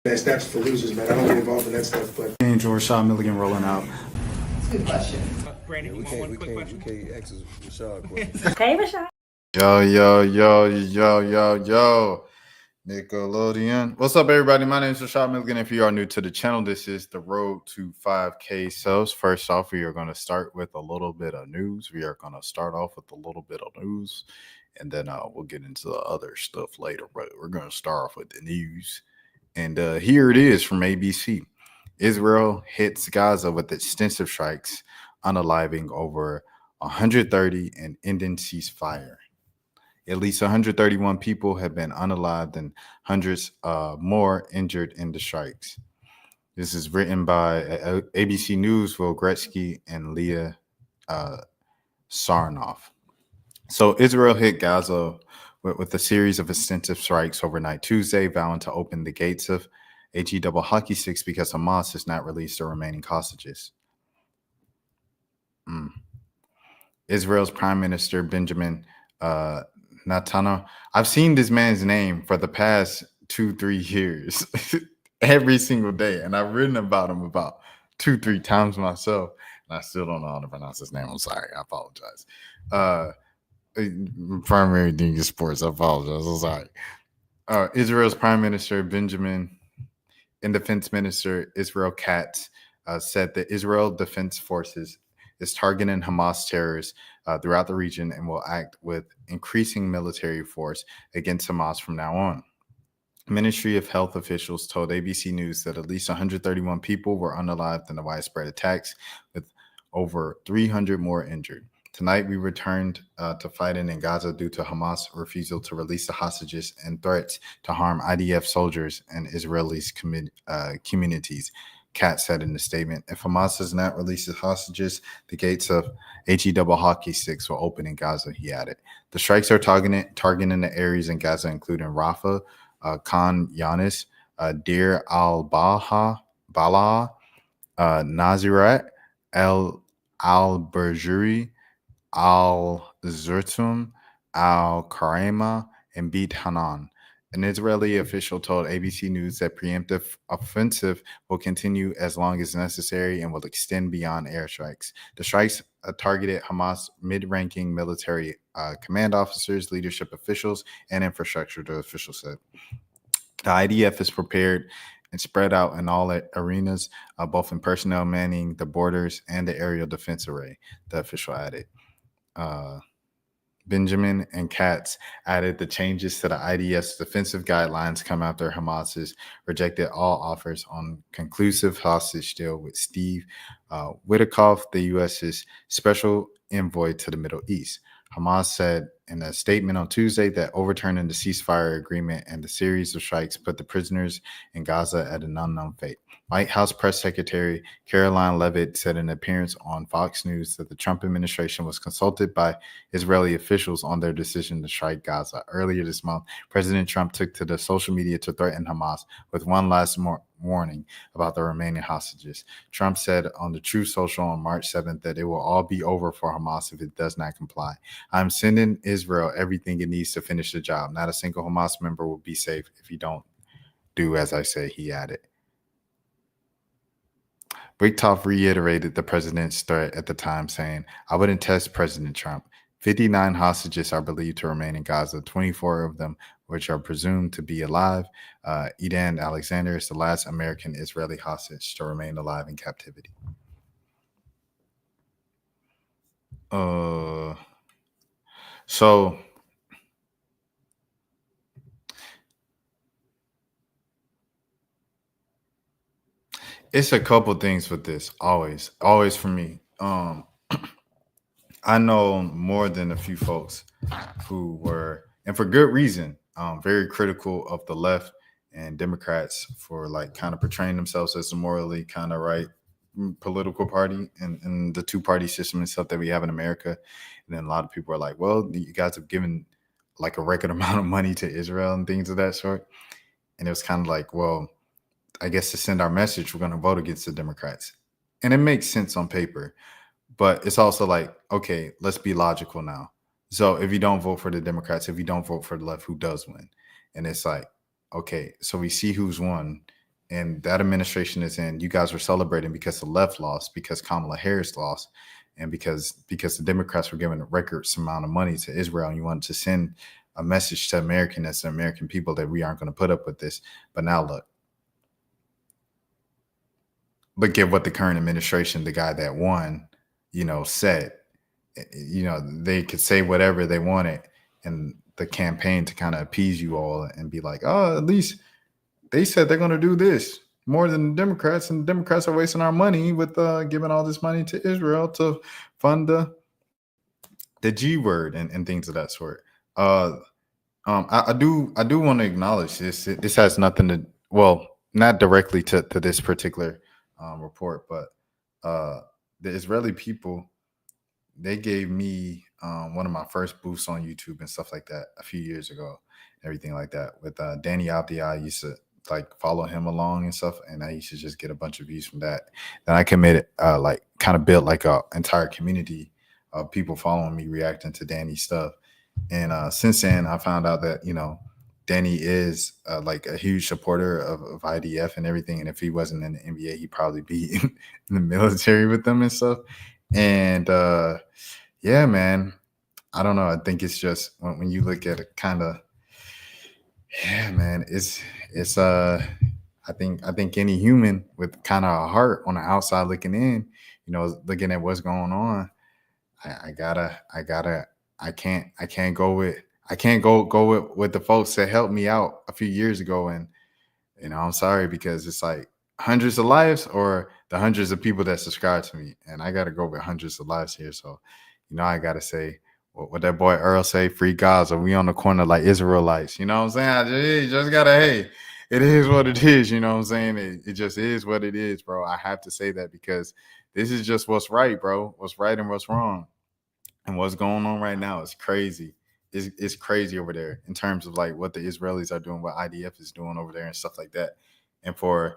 That's for losers, man. I don't get involved in that stuff. But Angel Rashad Milligan rolling out. That's a good question. Brandon, we can't ask Rashad questions. Hey, Rashad. Yo. Nickelodeon. What's up, everybody? My name is Rashad Milligan. If you are new to the channel, this is the road to 5K subs. First off, we are going to start with a little bit of news. We are going to start off with a little bit of news, and then we'll get into the other stuff later. But we're going to start off with the news. And here it is from ABC. Israel hits Gaza with extensive strikes, unaliving over 130 and ending ceasefire. At least 131 people have been unalived and hundreds more injured in the strikes. This is written by ABC News, Will Gretzky, and Leah Sarnoff. So Israel hit Gaza with a series of extensive strikes overnight Tuesday, vowing to open the gates of double hockey sticks because Hamas has not released the remaining hostages. Israel's Prime Minister Benjamin Netanyahu. I've seen this man's name for the past 2-3 years every single day, and I've written about him about 2-3 times myself, and I still don't know how to pronounce his name. I'm sorry. I apologize. Primary thing is sports. I apologize. I'm sorry. Israel's Prime Minister Benjamin and Defense Minister Israel Katz said that Israel Defense Forces is targeting Hamas terrorists throughout the region and will act with increasing military force against Hamas from now on. Ministry of Health officials told ABC News that at least 131 people were unalived in the widespread attacks, with over 300 more injured. Tonight, we returned to fighting in Gaza due to Hamas' refusal to release the hostages and threats to harm IDF soldiers and Israelis communities, Katz said in the statement. If Hamas does not release the hostages, the gates of double hockey sticks will open in Gaza, he added. The strikes are targeting the areas in Gaza, including Rafah, Khan Yunis, Deir al-Balah, Nazirat, al-Berjuri, al-Zertum, al-Karema, and Beit Hanan. An Israeli official told ABC News that preemptive offensive will continue as long as necessary and will extend beyond airstrikes. The strikes targeted Hamas mid-ranking military command officers, leadership officials, and infrastructure, the official said. The IDF is prepared and spread out in all arenas, both in personnel manning the borders and the aerial defense array, the official added. Benjamin and Katz added the changes to the IDF's defensive guidelines come after Hamas has rejected all offers on conclusive hostage deal with Steve Witkoff, the U.S.'s special envoy to the Middle East. Hamas said in a statement on Tuesday that overturning the ceasefire agreement and the series of strikes put the prisoners in Gaza at an unknown fate. White House Press Secretary Caroline Leavitt said in an appearance on Fox News that the Trump administration was consulted by Israeli officials on their decision to strike Gaza. Earlier this month, President Trump took to the social media to threaten Hamas with one last warning about the remaining hostages. Trump said on the Truth Social on March 7th that it will all be over for Hamas if it does not comply. I'm sending Israel everything it needs to finish the job. Not a single Hamas member will be safe if you don't do as I say, he added. Witkoff reiterated the president's threat at the time, saying, I wouldn't test President Trump. 59 hostages are believed to remain in Gaza, 24 of them which are presumed to be alive. Edan Alexander is the last American-Israeli hostage to remain alive in captivity. So it's a couple things with this, always for me. I know more than a few folks who were, and for good reason, very critical of the left and Democrats for like kind of portraying themselves as a morally kind of right political party and the two-party system and stuff that we have in America. And then a lot of people are like, well, you guys have given like a record amount of money to Israel and things of that sort. And it was kind of like, well, I guess to send our message, we're going to vote against the Democrats. And it makes sense on paper. But it's also like, okay, let's be logical now. So if you don't vote for the Democrats, if you don't vote for the left, who does win? And it's like, okay, so we see who's won. and that administration is in, you guys were celebrating because the left lost, because Kamala Harris lost, and because the Democrats were giving a record amount of money to Israel, and you wanted to send a message to American people that we aren't going to put up with this. But now look at what the current administration, the guy that won, said. They could say whatever they wanted in the campaign to kind of appease you all and be like, oh, at least they said they're going to do this more than the Democrats, and the Democrats are wasting our money with giving all this money to Israel to fund the G word and things of that sort. I do want to acknowledge this. This has nothing to, well, not directly to this particular report, but the Israeli people, they gave me one of my first boosts on YouTube and stuff like that a few years ago, everything like that. With Danny Abdi, I used to follow him along and stuff, and I used to just get a bunch of views from that. Then I committed, kind of built a entire community of people following me, reacting to Danny's stuff. And since then, I found out that Danny is a huge supporter of IDF and everything. And if he wasn't in the NBA, he'd probably be in the military with them and stuff. And yeah, man, I don't know. I think it's just when you look at it, kind of, yeah, man, it's I think any human with kind of a heart on the outside looking in, looking at what's going on, I can't go with the folks that helped me out a few years ago. And I'm sorry, because it's like hundreds of lives or the hundreds of people that subscribe to me, and I gotta go with hundreds of lives here. So I gotta say what that boy Earl say, free Gaza. We on the corner like Israelites. You know what I'm saying? You just gotta, hey, it is what it is. You know what I'm saying? It just is what it is, bro. I have to say that because this is just what's right, bro. What's right and what's wrong. And what's going on right now is crazy. It's crazy over there in terms of what the Israelis are doing, what IDF is doing over there and stuff like that. And for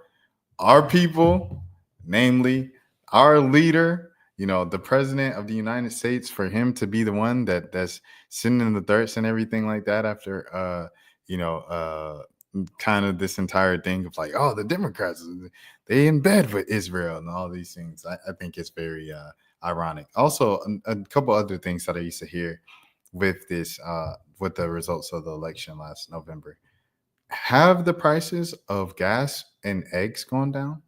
our people, namely our leader, the president of the United States, for him to be the one that's sitting in the dirt and everything like that after, kind of this entire thing of oh, the Democrats, they in bed with Israel and all these things. I think it's very ironic. Also, a couple other things that I used to hear with this, with the results of the election last November. Have the prices of gas and eggs gone down?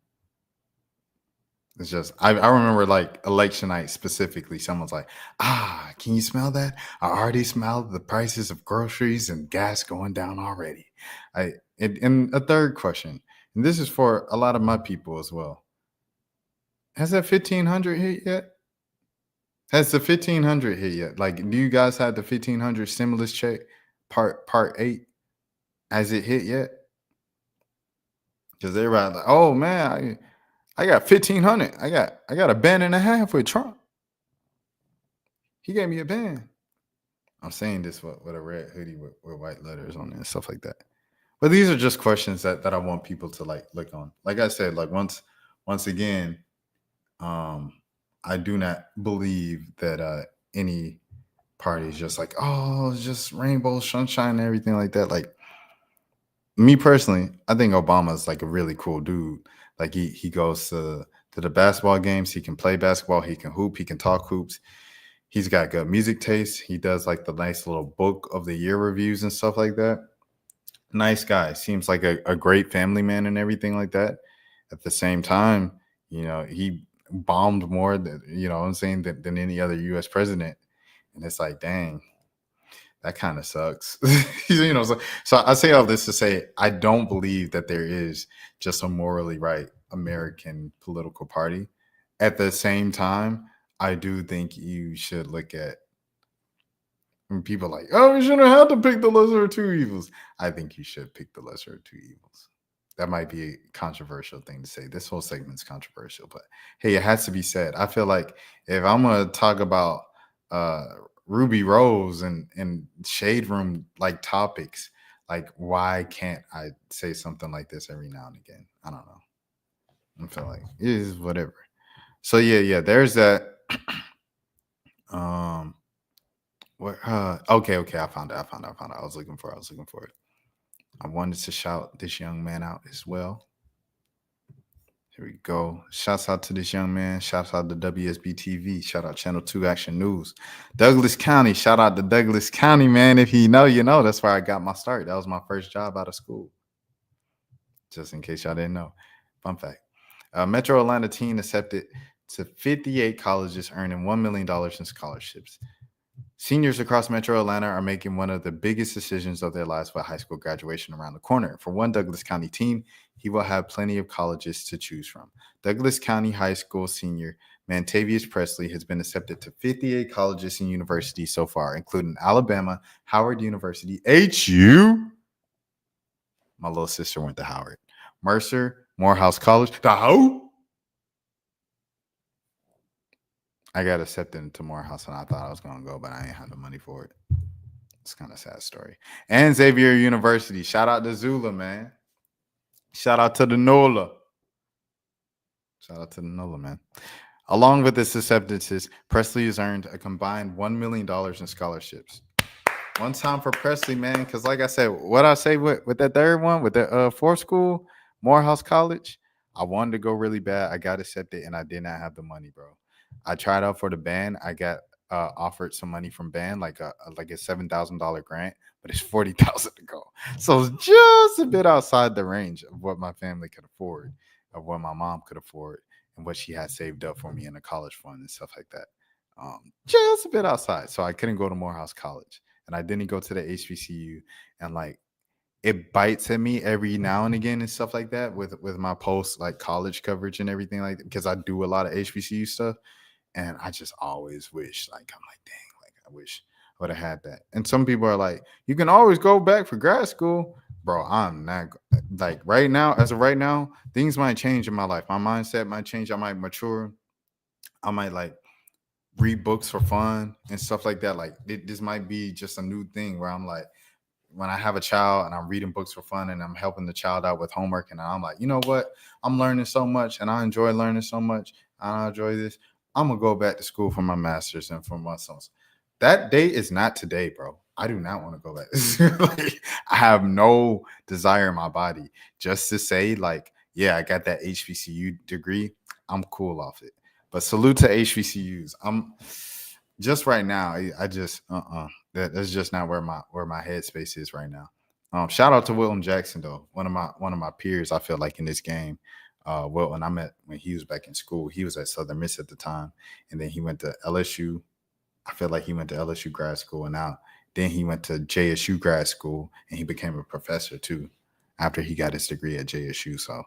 It's just, I remember election night specifically, someone's like, can you smell that? I already smelled the prices of groceries and gas going down already. And a third question, and this is for a lot of my people as well. Has that 1,500 hit yet? Has the 1,500 hit yet? Do you guys have the 1,500 stimulus check part 8? Has it hit yet? Because everybody oh man, I got 1,500. I got a band and a half with Trump. He gave me a band. I'm saying this with a red hoodie with white letters on it and stuff like that. But these are just questions that I want people to look on. Like I said, once again, I do not believe that any party is just it's just rainbow sunshine and everything like that. Me personally, I think Obama's a really cool dude. He goes to the basketball games. He can play basketball. He can hoop. He can talk hoops. He's got good music taste. He does the nice little book of the year reviews and stuff like that. Nice guy. Seems like a great family man and everything like that. At the same time, he bombed more than, than any other U.S. president. And it's dang, that kind of sucks. So I say all this to say, I don't believe that there is just a morally right American political party. At the same time, I do think you should look at when people we shouldn't have to pick the lesser of two evils. I think you should pick the lesser of two evils. That might be a controversial thing to say. This whole segment's controversial, but hey, it has to be said. I feel like if I'm going to talk about Ruby Rose and Shade Room topics, why can't I say something like this every now and again? I don't know. I feel like it is whatever. So yeah, there's that. Okay, I found it. I was looking for it. I wanted to shout this young man out as well. Here we go. Shouts out to this young man. Shouts out to WSB TV. Shout out Channel 2 Action News. Douglas County. Shout out to Douglas County, man. If you know, you know. That's where I got my start. That was my first job out of school. Just in case y'all didn't know. Fun fact. Metro Atlanta teen accepted to 58 colleges, earning $1 million in scholarships. Seniors across Metro Atlanta are making one of the biggest decisions of their lives with high school graduation around the corner. For one Douglas County teen, he will have plenty of colleges to choose from. Douglas County High School senior Mantavius Presley has been accepted to 58 colleges and universities so far, including Alabama, Howard University, HU. My little sister went to Howard. Mercer, Morehouse College. The who? I got accepted into Morehouse and I thought I was going to go, but I ain't had the money for it. It's kind of a sad story. And Xavier University. Shout out to Zula, man. Shout out to the NOLA. Shout out to the NOLA, man. Along with his acceptances, Presley has earned a combined $1 million in scholarships. One time for Presley, man, because like I said, what I say with that third one, with that fourth school, Morehouse College, I wanted to go really bad. I got accepted, and I did not have the money, bro. I tried out for the band. I got offered some money from band, like a $7,000 grant, but it's $40,000 to go. So it's just a bit outside the range of what my family could afford, of what my mom could afford, and what she had saved up for me in a college fund and stuff like that. Just a bit outside. So I couldn't go to Morehouse College, and I didn't go to the HBCU, and like it bites at me every now and again and stuff like that with my post like college coverage and everything like that, because I do a lot of HBCU stuff. And I just always wish, like, I'm like, dang, like, I wish I would have had that. And some people are like, you can always go back for grad school. Bro, I'm not, like, right now, as of right now, things might change in my life. My mindset might change. I might mature. I might, like, read books for fun and stuff like that. Like, this might be just a new thing where I'm like, when I have a child and I'm reading books for fun and I'm helping the child out with homework, and I'm like, you know what? I'm learning so much and I enjoy learning so much. I enjoy this. I'm going to go back to school for my master's and for my sons. That day is not today, bro. I do not want to go back. Like, I have no desire in my body just to say, like, yeah, I got that HBCU degree. I'm cool off it. But salute to HBCUs. I'm just right now. I just that's just not where my headspace is right now. Shout out to Wilton Jackson though. One of my peers. I feel like in this game. Wilton, I met when he was back in school. He was at Southern Miss at the time, and then he went to LSU. I feel like he went to LSU grad school, and then he went to JSU grad school, and he became a professor too after he got his degree at JSU. So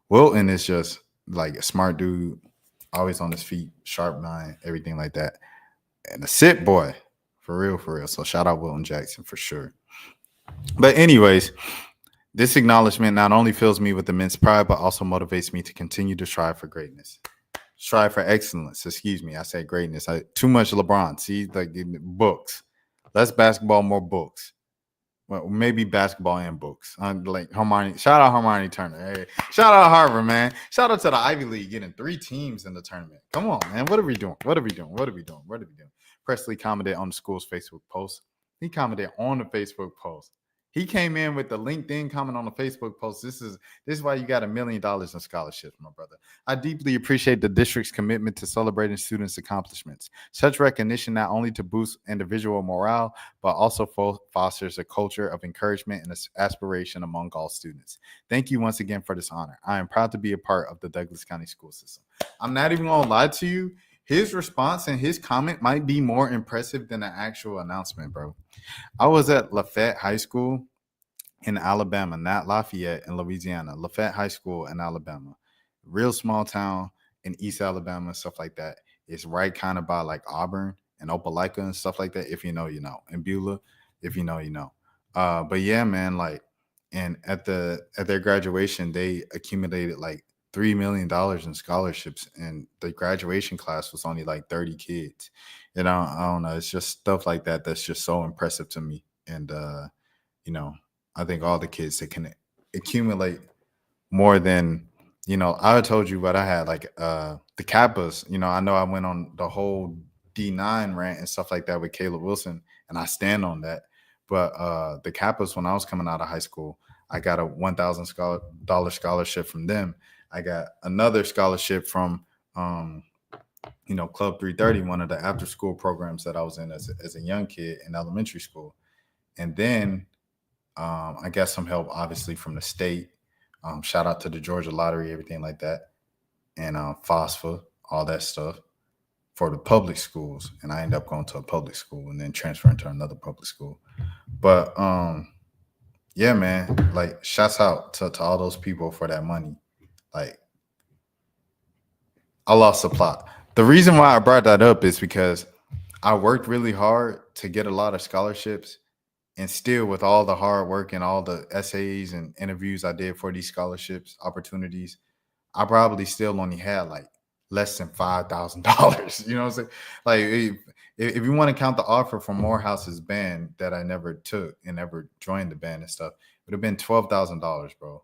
Wilton is just like a smart dude, always on his feet, sharp mind, everything like that, and a sit boy, for real. So shout out Wilton Jackson for sure. But anyways, this acknowledgement not only fills me with immense pride, but also motivates me to continue to strive for greatness. Strive for excellence. Excuse me. I said greatness. Too much LeBron. See, like books. Less basketball, more books. Well, maybe basketball and books. Like Hermione. Shout out Hermione Turner. Hey, shout out Harvard, man. Shout out to the Ivy League getting 3 teams in the tournament. Come on, man. What are we doing? Presley commented on the school's Facebook post. He commented on the Facebook post. He came in with the LinkedIn comment on the Facebook post. This is why you got $1 million in scholarships, my brother. I deeply appreciate the district's commitment to celebrating students' accomplishments. Such recognition not only to boost individual morale, but also fosters a culture of encouragement and aspiration among all students. Thank you once again for this honor. I am proud to be a part of the Douglas County school system. I'm not even going to lie to you. His response and his comment might be more impressive than the actual announcement, bro. I was at Lafayette High School in Alabama, not Lafayette in Louisiana. Lafayette High School in Alabama. Real small town in East Alabama, stuff like that. It's right kind of by like Auburn and Opelika and stuff like that. If you know, you know. And Beulah, if you know, you know. But yeah, man, like, and at their graduation, they accumulated like $3 million in scholarships, and the graduation class was only like 30 kids. And I don't know, it's just stuff like that that's just so impressive to me. And you know, I think all the kids that can accumulate more than, you know, I told you what I had, like the Kappas. You know I went on the whole D9 rant and stuff like that with Caleb Wilson, and I stand on that. But the Kappas, when I was coming out of high school, I got a $1,000 scholarship from them. I got another scholarship from Club 330, one of the after school programs that I was in as a young kid in elementary school. And then I got some help, obviously, from the state. Shout out to the Georgia Lottery, everything like that, and FOSFA, all that stuff for the public schools. And I ended up going to a public school and then transferring to another public school. But yeah, man, like shouts out to all those people for that money. Like, I lost the plot. The reason why I brought that up is because I worked really hard to get a lot of scholarships, and still, with all the hard work and all the essays and interviews I did for these scholarships opportunities, I probably still only had like less than $5,000. You know what I'm saying? Like, if you want to count the offer from Morehouse's band that I never took and never joined the band and stuff, it would have been $12,000, bro.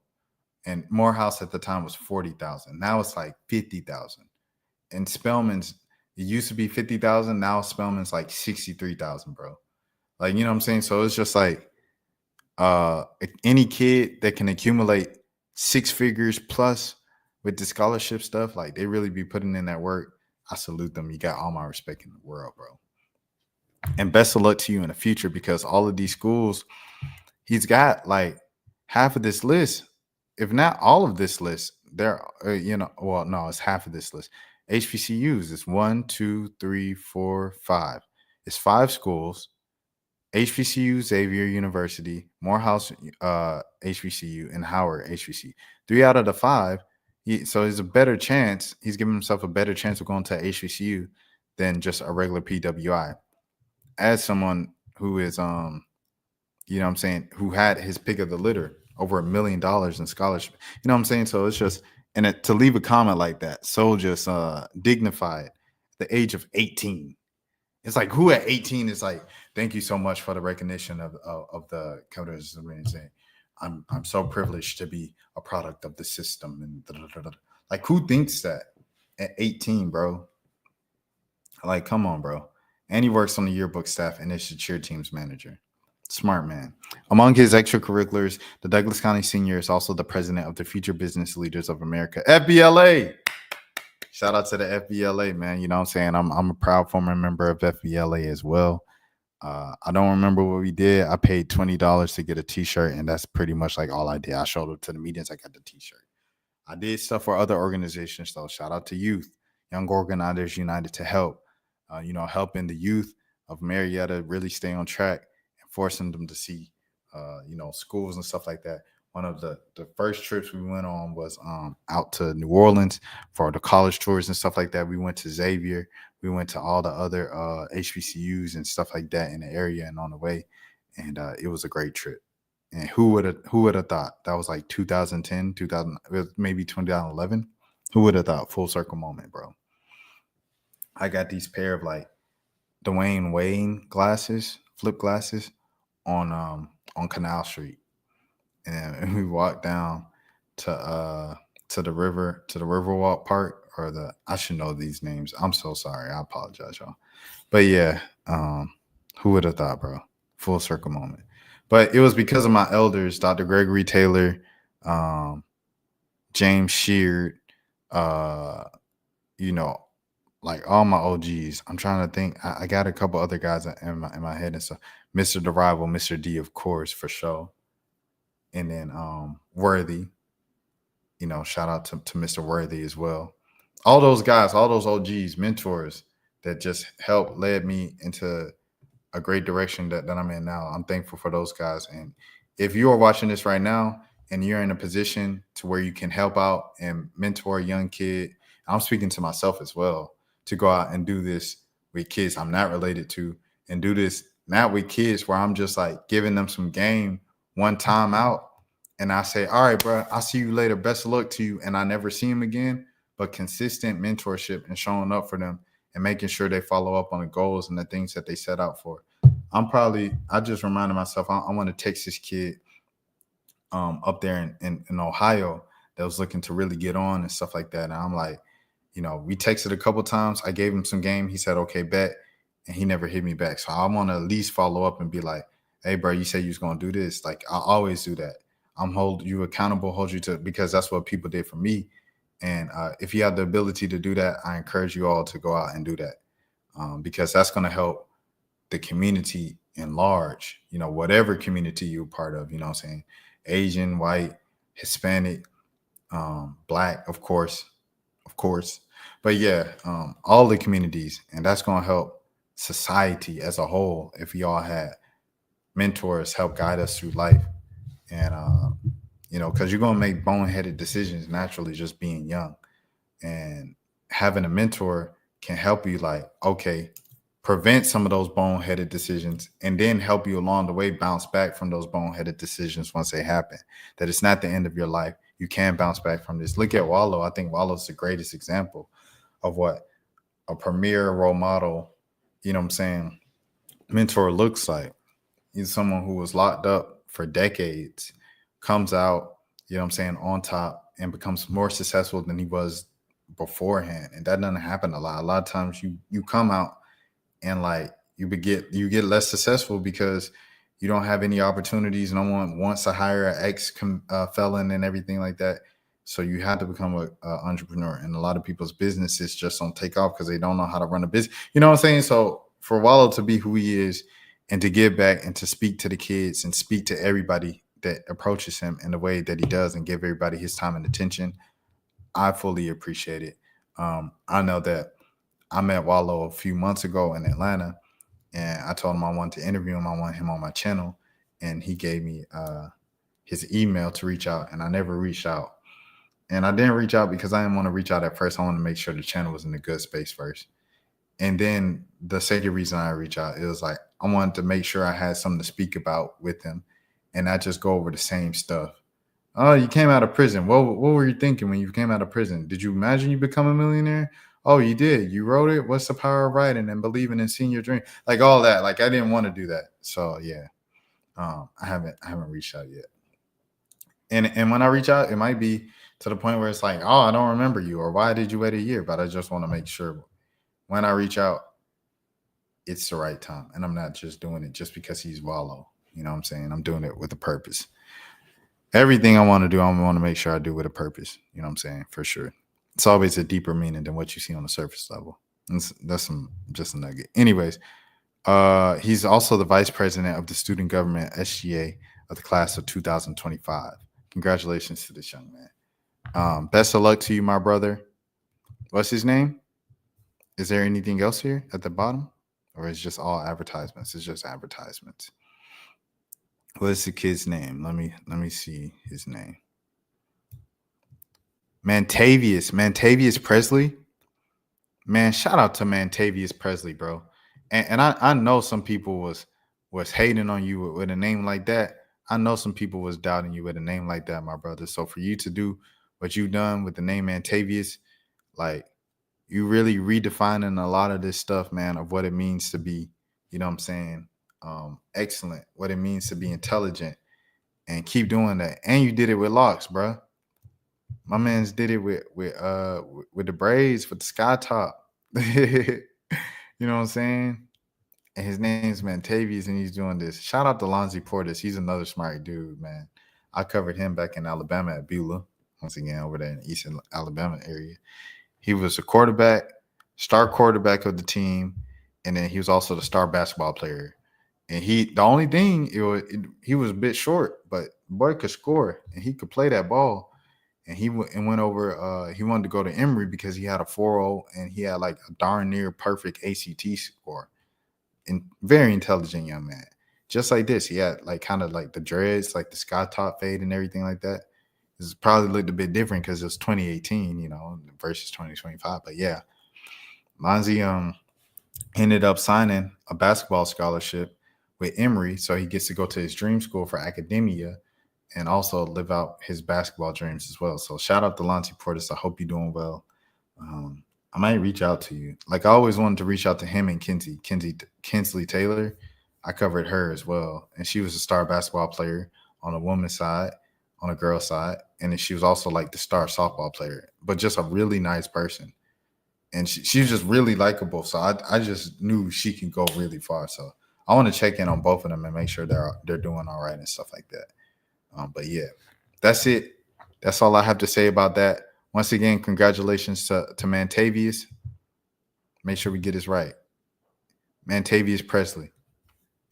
And Morehouse at the time was 40,000. Now it's like 50,000. And Spelman's, it used to be 50,000. Now Spelman's like 63,000, bro. Like, you know what I'm saying? So it's just like any kid that can accumulate 6 figures plus with the scholarship stuff, like they really be putting in that work. I salute them. You got all my respect in the world, bro. And best of luck to you in the future, because all of these schools, he's got like half of this list, if not all of this list. There, well, no, it's half of this list. HBCUs, it's 1, 2, 3, 4, 5. It's 5 schools. HBCU, Xavier University, Morehouse HBCU, and Howard HBCU. 3 out of the 5. So there's a better chance. He's giving himself a better chance of going to HBCU than just a regular PWI. As someone who is, you know what I'm saying, who had his pick of the litter, over $1 million in scholarship. You know what I'm saying? So it's just, and to leave a comment like that, so just dignified, the age of 18. It's like, who at 18 is like, thank you so much for the recognition of the coders. I'm so privileged to be a product of the system. And like, who thinks that at 18, bro? Like, come on, bro. And he works on the yearbook staff and is the cheer team's manager. Smart man. Among his extracurriculars, the Douglas County Senior is also the president of the Future Business Leaders of America, FBLA. Shout out to the FBLA, man. You know what I'm saying? I'm a proud former member of FBLA as well. I don't remember what we did. I paid $20 to get a t-shirt, and that's pretty much like all I did. I showed up to the meetings. I got the t-shirt. I did stuff for other organizations, though. Shout out to youth, Young Organizers United, to help, helping the youth of Marietta really stay on track and forcing them to see, schools and stuff like that. One of the first trips we went on was out to New Orleans for the college tours and stuff like that. We went to Xavier. We went to all the other HBCUs and stuff like that in the area and on the way. And it was a great trip. And who would have thought? That was like 2010, maybe 2011. Who would have thought? Full circle moment, bro. I got these pair of like Dwayne Wayne glasses, flip glasses on Canal Street. And we walked down to the Riverwalk Park, or I should know these names. I'm so sorry. I apologize, y'all. But yeah, who would have thought, bro? Full circle moment. But it was because of my elders, Dr. Gregory Taylor, James Sheard, like all my OGs. I'm trying to think. I got a couple other guys in my head and stuff. Mr. The Rival, Mr. D, of course, for sure. And then Worthy, shout out to Mr. Worthy as well. All those guys, all those OGs, mentors that just helped led me into a great direction that I'm in now. I'm thankful for those guys. And if you are watching this right now and you're in a position to where you can help out and mentor a young kid, I'm speaking to myself as well, to go out and do this with kids I'm not related to, and do this not with kids where I'm just like giving them some game one time out, and I say, all right, bro, I'll see you later. Best of luck to you. And I never see them again. But consistent mentorship and showing up for them and making sure they follow up on the goals and the things that they set out for. I just reminded myself, I want to text this kid up there in Ohio that was looking to really get on and stuff like that. And I'm like, we texted a couple times. I gave him some game. He said, okay, bet. And he never hit me back. So I want to at least follow up and be like, hey, bro, you said you was going to do this. Like, I always do that. I'm hold you accountable, hold you to, because that's what people did for me. And if you have the ability to do that, I encourage you all to go out and do that, because that's going to help the community in large, whatever community you're part of, what I'm saying, Asian, white, Hispanic, Black, of course. But yeah, all the communities. And that's going to help society as a whole if we all had mentors help guide us through life. And, because you're going to make boneheaded decisions naturally just being young. And having a mentor can help you, like, okay, prevent some of those boneheaded decisions and then help you along the way bounce back from those boneheaded decisions once they happen. That it's not the end of your life. You can bounce back from this. Look at Wallow. I think Wallow's the greatest example of what a premier role model, mentor looks like. He's someone who was locked up for decades, comes out, on top and becomes more successful than he was beforehand. And that doesn't happen a lot. A lot of times you come out and like you get less successful because you don't have any opportunities. No one wants to hire an ex felon and everything like that. So you have to become an entrepreneur. And a lot of people's businesses just don't take off because they don't know how to run a business. You know what I'm saying? So for Wallow to be who he is and to give back and to speak to the kids and speak to everybody that approaches him in the way that he does and give everybody his time and attention, I fully appreciate it. I know that I met Wallow a few months ago in Atlanta, and I told him I wanted to interview him. I want him on my channel, and he gave me his email to reach out, and I never reached out. And I didn't reach out because I didn't want to reach out at first. I wanted to make sure the channel was in a good space first. And then the second reason I reached out, it was like I wanted to make sure I had something to speak about with him and not just go over the same stuff. Oh, you came out of prison. What were you thinking when you came out of prison? Did you imagine you become a millionaire? Oh, you did. You wrote it. What's the power of writing and believing and seeing your dream? Like all that. Like I didn't want to do that. So yeah, I haven't reached out yet. And when I reach out, it might be to the point where it's like, oh, I don't remember you, or why did you wait a year? But I just want to make sure when I reach out, it's the right time, and I'm not just doing it just because he's Wallow. You know what I'm saying? I'm doing it with a purpose. Everything I want to do, I want to make sure I do with a purpose. You know what I'm saying? For sure. It's always a deeper meaning than what you see on the surface level. That's just a nugget. Anyways, he's also the vice president of the student government SGA of the class of 2025. Congratulations to this young man. Best of luck to you, my brother. What's his name? Is there anything else here at the bottom? Or is it just all advertisements? It's just advertisements. What is the kid's name? Let me see his name. Mantavius Presley. Man, shout out to Mantavius Presley, bro. And I know some people was hating on you with a name like that. I know some people was doubting you with a name like that, my brother. So for you to do what you've done with the name Mantavius, like you really redefining a lot of this stuff, man, of what it means to be, you know what I'm saying, excellent, what it means to be intelligent, and keep doing that. And you did it with locks, bro. My man's did it with the braids, with the sky top. You know what I'm saying? And his name's Mantavius, and he's doing this. Shout out to Lonzy Portis. He's another smart dude, man. I covered him back in Alabama at Beulah, once again, over there in the Eastern Alabama area. He was a star quarterback of the team, and then he was also the star basketball player. And the only thing, he was a bit short, but boy could score, and he could play that ball. And he went over. He wanted to go to Emory because he had a 4.0, and he had like a darn near perfect ACT score. And very intelligent young man. Just like this, he had like kind of like the dreads, like the sky top fade and everything like that. This probably looked a bit different because it was 2018, versus 2025. But yeah, Lonzy ended up signing a basketball scholarship with Emory, so he gets to go to his dream school for academia and also live out his basketball dreams as well. So shout out to Lonzy Portis. I hope you're doing well. I might reach out to you. Like I always wanted to reach out to him and Kinsley Taylor. I covered her as well. And she was a star basketball player on the women's side, on the girls' side. And then she was also like the star softball player, but just a really nice person. And she was just really likable. So I just knew she can go really far. So I want to check in on both of them and make sure they're doing all right and stuff like that. But yeah, that's it. That's all I have to say about that. Once again, congratulations to Mantavius. Make sure we get this right. Mantavius Presley.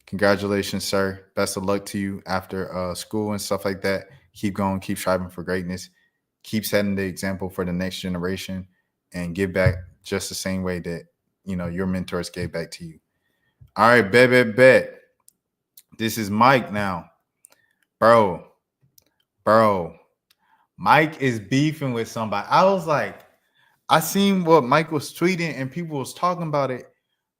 Congratulations, sir. Best of luck to you after school and stuff like that. Keep going, keep striving for greatness. Keep setting the example for the next generation and give back just the same way that, your mentors gave back to you. All right, bet. This is Mike now. Bro. Mike is beefing with somebody. I was like, I seen what Mike was tweeting and people was talking about it,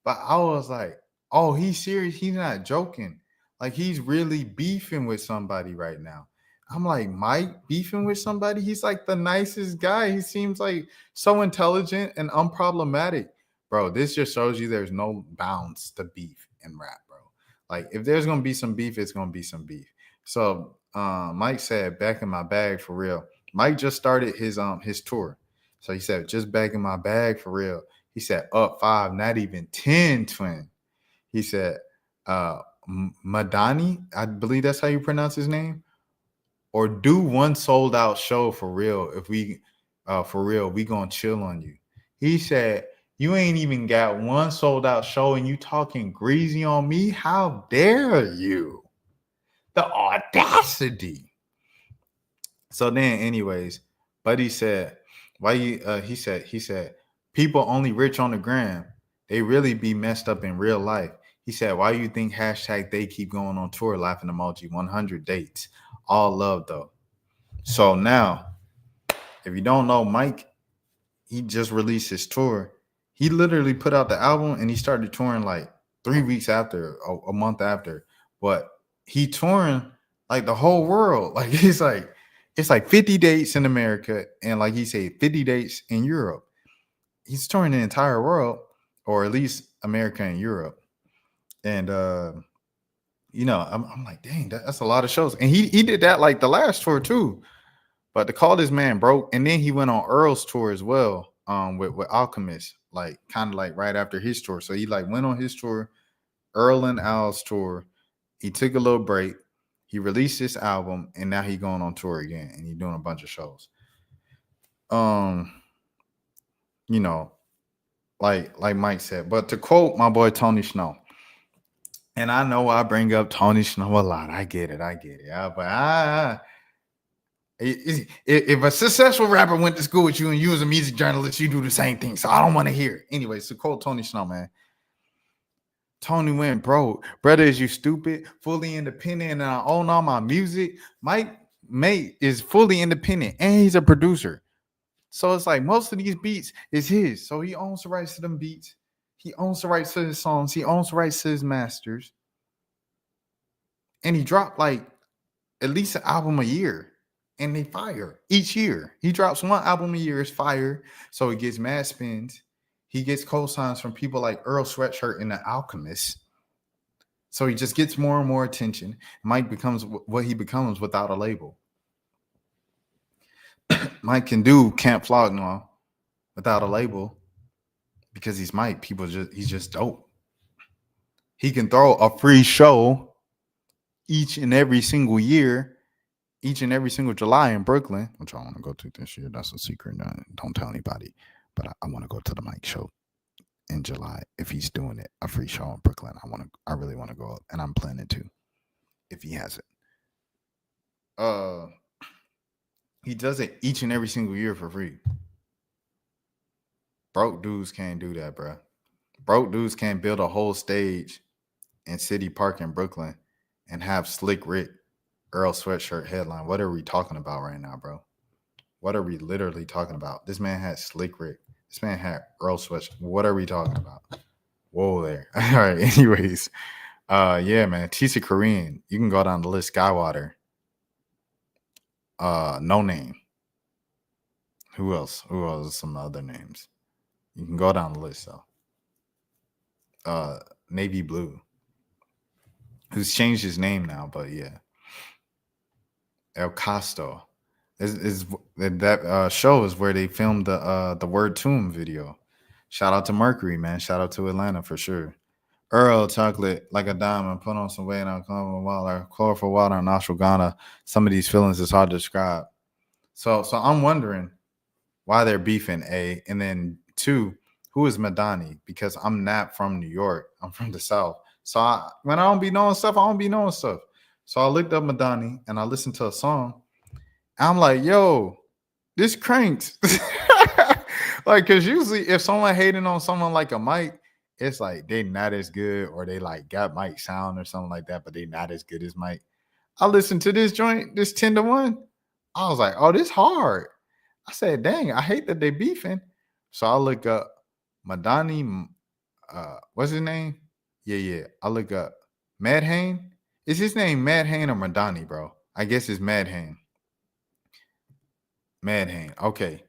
but I was like, oh, he's serious. He's not joking. Like, he's really beefing with somebody right now. I'm like, Mike beefing with somebody? He's like the nicest guy. He seems like so intelligent and unproblematic. Bro, this just shows you there's no bounds to beef in rap, bro. Like, if there's going to be some beef, it's going to be some beef. So Mike said, back in my bag for real. Mike just started his tour. So he said, just back in my bag for real. He said, up 5, not even 10, twin. He said, Mehdonny, I believe that's how you pronounce his name. Or do one sold out show for real. If we, for real, we gonna chill on you. He said, you ain't even got one sold out show and you talking greasy on me? How dare you? The audacity. So then, anyways, Buddy said, why you, he said, people only rich on the gram. They really be messed up in real life. He said, why you think hashtag they keep going on tour? Laughing emoji, 100 dates. All love, though. So now, if you don't know, Mike, he just released his tour. He literally put out the album and he started touring like 3 weeks after, a month after. But he touring like the whole world. Like, it's like 50 dates in America and, like he said, 50 dates in Europe. He's touring the entire world, or at least America and Europe. And I'm like, dang, that's a lot of shows. And he did that like the last tour too. But to call this man broke, and then he went on Earl's tour as well, with Alchemist, like kind of like right after his tour. So he like went on his tour, Earl and Al's tour. He took a little break. He released this album, and now he's going on tour again, and he's doing a bunch of shows. Like Mike said. But to quote my boy Tony Snow, and I know I bring up Tony Snow a lot. I get it. But if a successful rapper went to school with you and you was a music journalist, you do the same thing. So I don't want to hear it. Anyway, so quote Tony Snow, man. Tony went, bro, brother, is you stupid? Fully independent, and I own all my music. Mike Mate is fully independent, and he's a producer. So it's like most of these beats is his. So he owns the rights to them beats. He owns the rights to his songs. He owns the rights to his masters. And he dropped like at least an album a year. And they fire each year. He drops one album a year, it's fire. So he gets mad spins. He gets cosigns from people like Earl Sweatshirt and The Alchemist. So he just gets more and more attention. Mike becomes what he becomes without a label. Mike can do Camp Flog now without a label because he's Mike. He's just dope. He can throw a free show each and every single year, each and every single July in Brooklyn, which I want to go to this year. That's a secret. Don't tell anybody. But I want to go to the Mike show in July if he's doing it, a free show in Brooklyn. I really want to go up, and I'm planning to if he has it. He does it each and every single year for free. Broke dudes can't do that, bro. Broke dudes can't build a whole stage in City Park in Brooklyn and have Slick Rick, Earl Sweatshirt headline. What are we talking about right now, bro? What are we literally talking about? This man had Slick Rick. This man had Earl Sweatshirt. What are we talking about? Whoa there. All right. Anyways. Yeah, man. Tisa Korean. You can go down the list. Skywater. No Name. Who else? Some other names. You can go down the list though. Navy Blue. Who's changed his name now, but yeah. El Casto. That show is where they filmed the Word Tomb video. Shout out to Mercury, man. Shout out to Atlanta for sure. Earl chocolate like a diamond. Put on some weight on colorful water and ashwagandha. Some of these feelings is hard to describe. So I'm wondering, why they're beefing, A, and then two, who is Mehdonny? Because I'm not from New York. I'm from the South. So when I don't be knowing stuff, I don't be knowing stuff. So I looked up Mehdonny and I listened to a song. I'm like, yo, this cranks. Like, cause usually if someone hating on someone like a Mike, it's like they not as good, or they like got Mike sound or something like that, but they not as good as Mike. I listened to this joint, this 10-1. I was like, oh, this hard. I said, dang, I hate that they beefing. So I look up Mehdonny, what's his name? Yeah. I look up Mehdonny. Is his name Mehdonny or Mehdonny, bro? I guess it's Mehdonny. Mehdonny. Okay.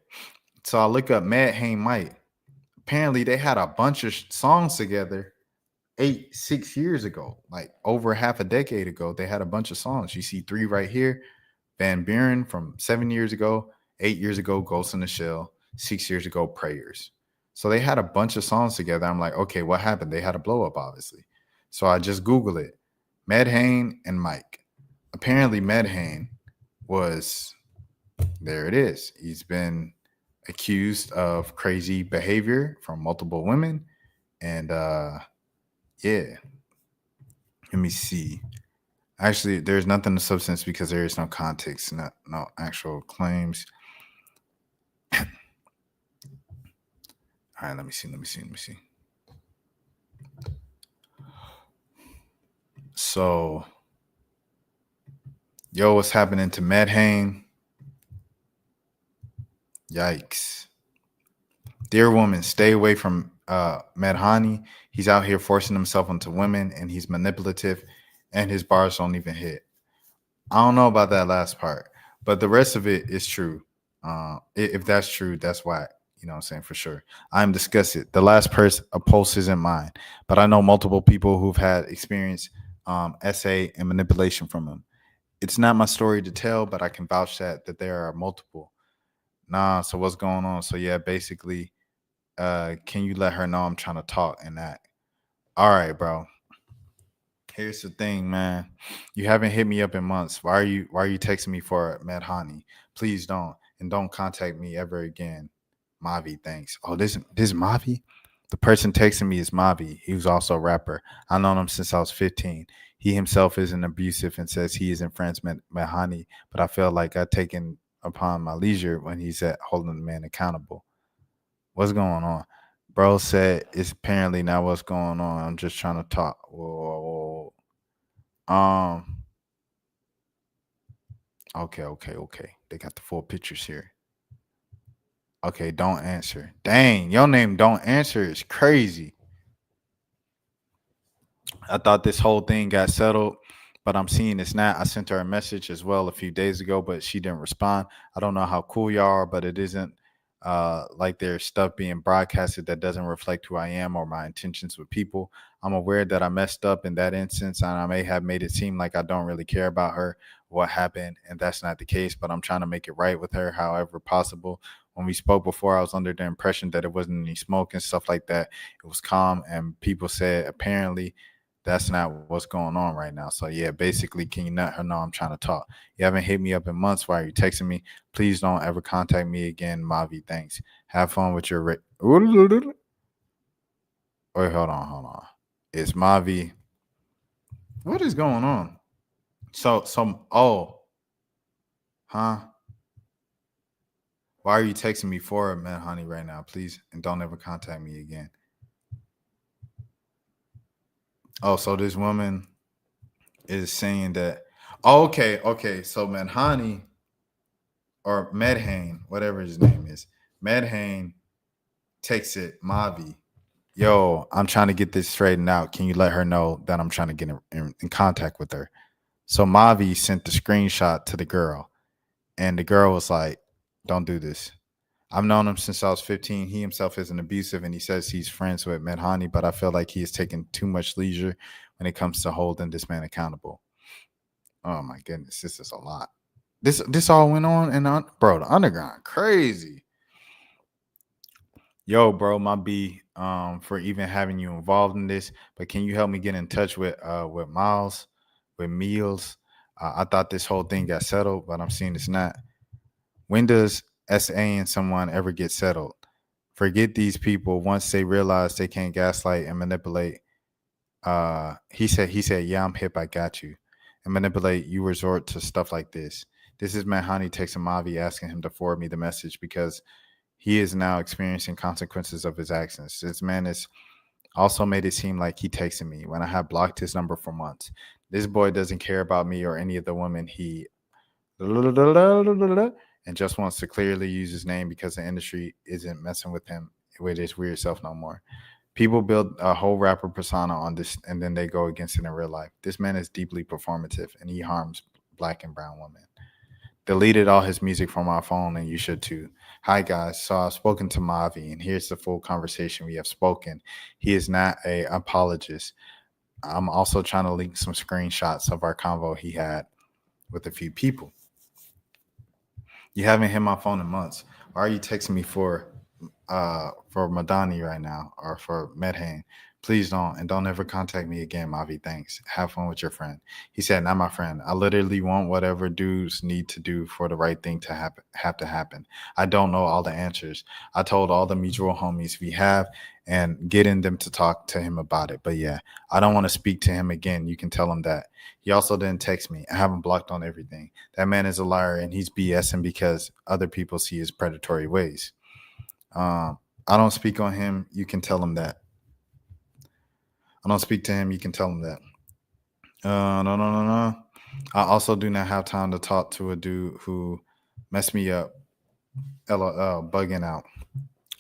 So I look up Mehdonny Mike. Apparently they had a bunch of songs together 6 years ago, like over half a decade ago. They had a bunch of songs. You see 3 right here. Van Buren from 7 years ago, 8 years ago, Ghost in the Shell, 6 years ago, Prayers. So they had a bunch of songs together. I'm like, okay, what happened? They had a blow up, obviously. So I just Google it. Mehdonny and Mike. Apparently Mehdonny was, there it is. He's been accused of crazy behavior from multiple women. And yeah. Let me see. Actually, there's nothing of substance because there is no context, no actual claims. All right, let me see. So, yo, what's happening to Mehdonny? Yikes. Dear woman, stay away from Mehdonny. He's out here forcing himself onto women, and he's manipulative, and his bars don't even hit. I don't know about that last part, but the rest of it is true. If that's true, that's why, you know what I'm saying, for sure. I'm disgusted. The last post isn't mine, but I know multiple people who've had experience essay and manipulation from him. It's not my story to tell, but I can vouch that there are multiple. Nah, so what's going on? So yeah, basically, can you let her know I'm trying to talk and that? All right, bro. Here's the thing, man. You haven't hit me up in months. Why are you texting me for Mehdonny? Please don't. And don't contact me ever again. Mavi, thanks. Oh, this Mavi? The person texting me is Mavi. He was also a rapper. I've known him since I was 15. He himself isn't abusive and says he isn't friends with Mehdonny, but I feel like I've taken upon my leisure when he's at holding the man accountable. What's going on? Bro said it's apparently not what's going on. I'm just trying to talk. Whoa. Okay. They got the full pictures here. Okay, don't answer. Dang, your name don't answer is crazy. I thought this whole thing got settled, but I'm seeing it's not. I sent her a message as well a few days ago, but she didn't respond. I don't know how cool y'all are, but it isn't like there's stuff being broadcasted that doesn't reflect who I am or my intentions with people. I'm aware that I messed up in that instance, and I may have made it seem like I don't really care about her, what happened, and that's not the case, but I'm trying to make it right with her however possible. When we spoke before, I was under the impression that it wasn't any smoke and stuff like that. It was calm, and people said apparently that's not what's going on right now. So yeah, basically, can you let her know I'm trying to talk? You haven't hit me up in months. Why are you texting me? Please don't ever contact me again, Mavi. Thanks. Have fun with your. Wait, hold on. It's Mavi. What is going on? Huh? Why are you texting me for it, Mehdonny, right now? Please, and don't ever contact me again. Oh, so this woman is saying that. Oh, okay. So Mehdonny or Mehdonny, whatever his name is, Mehdonny texted Mavi, yo, I'm trying to get this straightened out. Can you let her know that I'm trying to get in contact with her? So Mavi sent the screenshot to the girl, and the girl was like, don't do this. I've known him since I was 15. He himself isn't abusive, and he says he's friends with Mehdonny, but I feel like he has taken too much leisure when it comes to holding this man accountable. Oh my goodness, this is a lot. This all went on, and bro, the underground, crazy. Yo, bro, my B, for even having you involved in this. But can you help me get in touch with Miles, with Meals? I thought this whole thing got settled, but I'm seeing it's not. When does SA and someone ever get settled. Forget these people once they realize they can't gaslight and manipulate. He said, yeah, I'm hip, I got you. And manipulate, you resort to stuff like this. This is Mehdonny texting Mavi asking him to forward me the message because he is now experiencing consequences of his actions. This man has also made it seem like he texted me when I have blocked his number for months. This boy doesn't care about me or any of the women he and just wants to clearly use his name because the industry isn't messing with him with his weird self no more. People build a whole rapper persona on this and then they go against it in real life. This man is deeply performative and he harms black and brown women. Deleted all his music from my phone and you should too. Hi guys, so I've spoken to Mavi and here's the full conversation we have spoken. He is not a apologist. I'm also trying to link some screenshots of our convo he had with a few people. You haven't hit my phone in months. Why are you texting me for Mehdonny right now or for Mehdonny? Please don't, and don't ever contact me again, Mavi. Thanks. Have fun with your friend. He said, not my friend. I literally want whatever dudes need to do for the right thing to have to happen. I don't know all the answers. I told all the mutual homies we have and getting them to talk to him about it. But yeah, I don't want to speak to him again. You can tell him that. He also didn't text me. I have him blocked on everything. That man is a liar and he's BSing because other people see his predatory ways. I don't speak on him. You can tell him that. I don't speak to him. You can tell him that. No. I also do not have time to talk to a dude who messed me up. LOL, bugging out.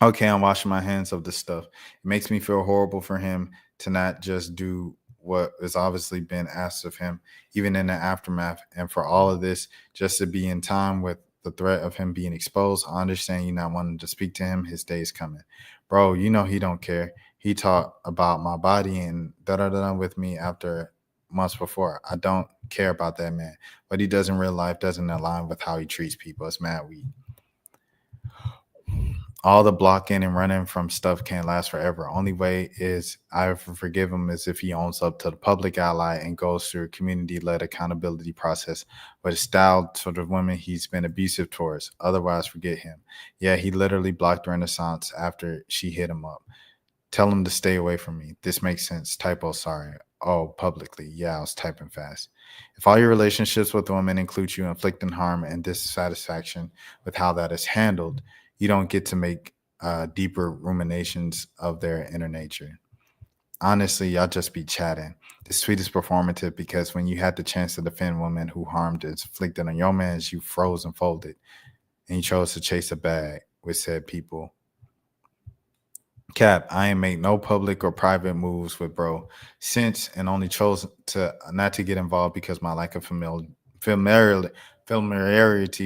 Okay, I'm washing my hands of this stuff. It makes me feel horrible for him to not just do what has obviously been asked of him, even in the aftermath. And for all of this, just to be in time with the threat of him being exposed. I understand you not wanting to speak to him. His day is coming. Bro, you know he don't care. He talked about my body and da-da-da with me after months before. I don't care about that man. What he does in real life doesn't align with how he treats people. It's mad weak. All the blocking and running from stuff can't last forever. Only way is I forgive him is if he owns up to the public ally and goes through a community-led accountability process with a style to the women he's been abusive towards. Otherwise, forget him. Yeah, he literally blocked Renaissance after she hit him up. Tell him to stay away from me. This makes sense. Typo, sorry. Oh, publicly. Yeah, I was typing fast. If all your relationships with women include you inflicting harm and dissatisfaction with how that is handled, you don't get to make deeper ruminations of their inner nature. Honestly, y'all just be chatting. This tweet is performative because when you had the chance to defend women who harmed is inflicted on your mans, you froze and folded. And you chose to chase a bag with said people. Cap, I ain't make no public or private moves with bro since and only chose to not to get involved because my lack of familiarity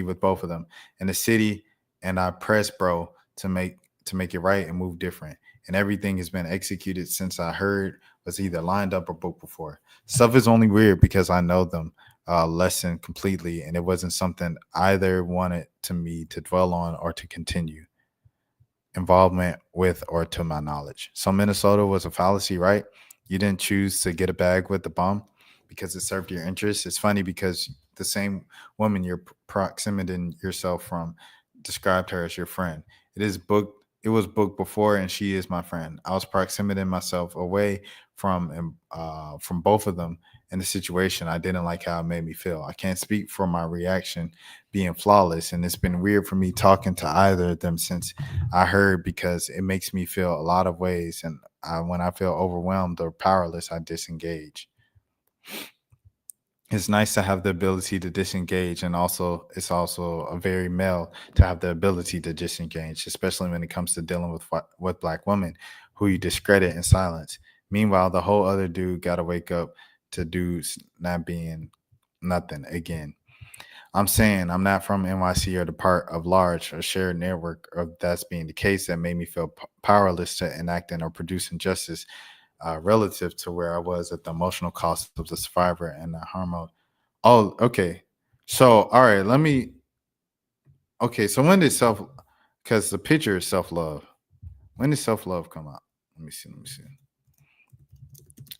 with both of them in the city, and I pressed bro to make it right and move different. And everything has been executed since I heard was either lined up or booked before. Stuff is only weird because I know them lesson completely, and it wasn't something either wanted to me to dwell on or to continue involvement with or to my knowledge. So Minnesota was a fallacy, right? You didn't choose to get a bag with the bomb because it served your interests. It's funny because the same woman you're proximating yourself from described her as your friend. It is booked. It was booked before, and she is my friend. I was proximating myself away from both of them in the situation. I didn't like how it made me feel. I can't speak for my reaction being flawless, and it's been weird for me talking to either of them since I heard because it makes me feel a lot of ways, and when I feel overwhelmed or powerless, I disengage. It's nice to have the ability to disengage, and also it's also a very male to have the ability to disengage, especially when it comes to dealing with black women who you discredit in silence. Meanwhile, the whole other dude got to wake up to dudes not being nothing again. I'm saying I'm not from NYC or the part of large or shared network of that's being the case that made me feel powerless to enacting or producing justice relative to where I was at the emotional cost of the survivor and the harm. Oh, okay. So, all right, let me. Okay, so when did because the picture is self love. When did self love come out? Let me see.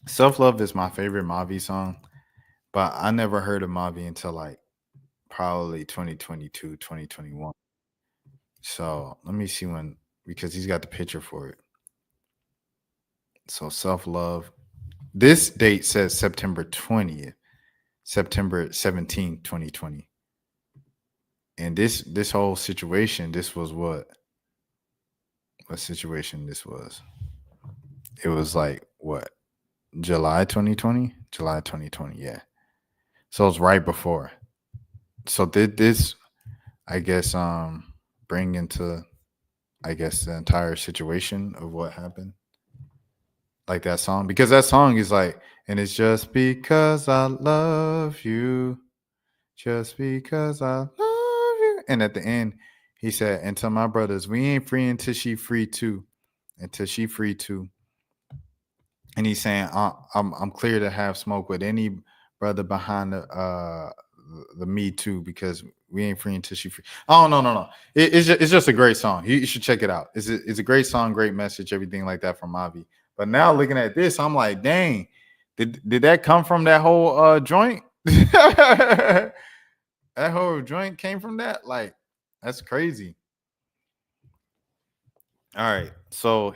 Self love is my favorite Mavi song, but I never heard of Mavi until like probably 2022, 2021. So let me see when, because he's got the picture for it. So self-love. This date says September 20th, September 17th, 2020. And this whole situation, this was what situation this was. It was like what? July 2020? July 2020, yeah. So it's right before. So did this, I guess, bring into, I guess, the entire situation of what happened? Like that song? Because that song is like, and it's just because I love you, just because I love you. And at the end, he said, and tell my brothers, we ain't free until she free too. Until she free too. And he's saying, I'm clear to have smoke with any brother behind the Me Too, because we ain't free until she free. Oh no. It's just a great song. You should check it out. It's a great song, great message, everything like that from Mavi. But now looking at this, I'm like, dang, did that come from that whole joint? That whole joint came from that? Like, that's crazy. All right. So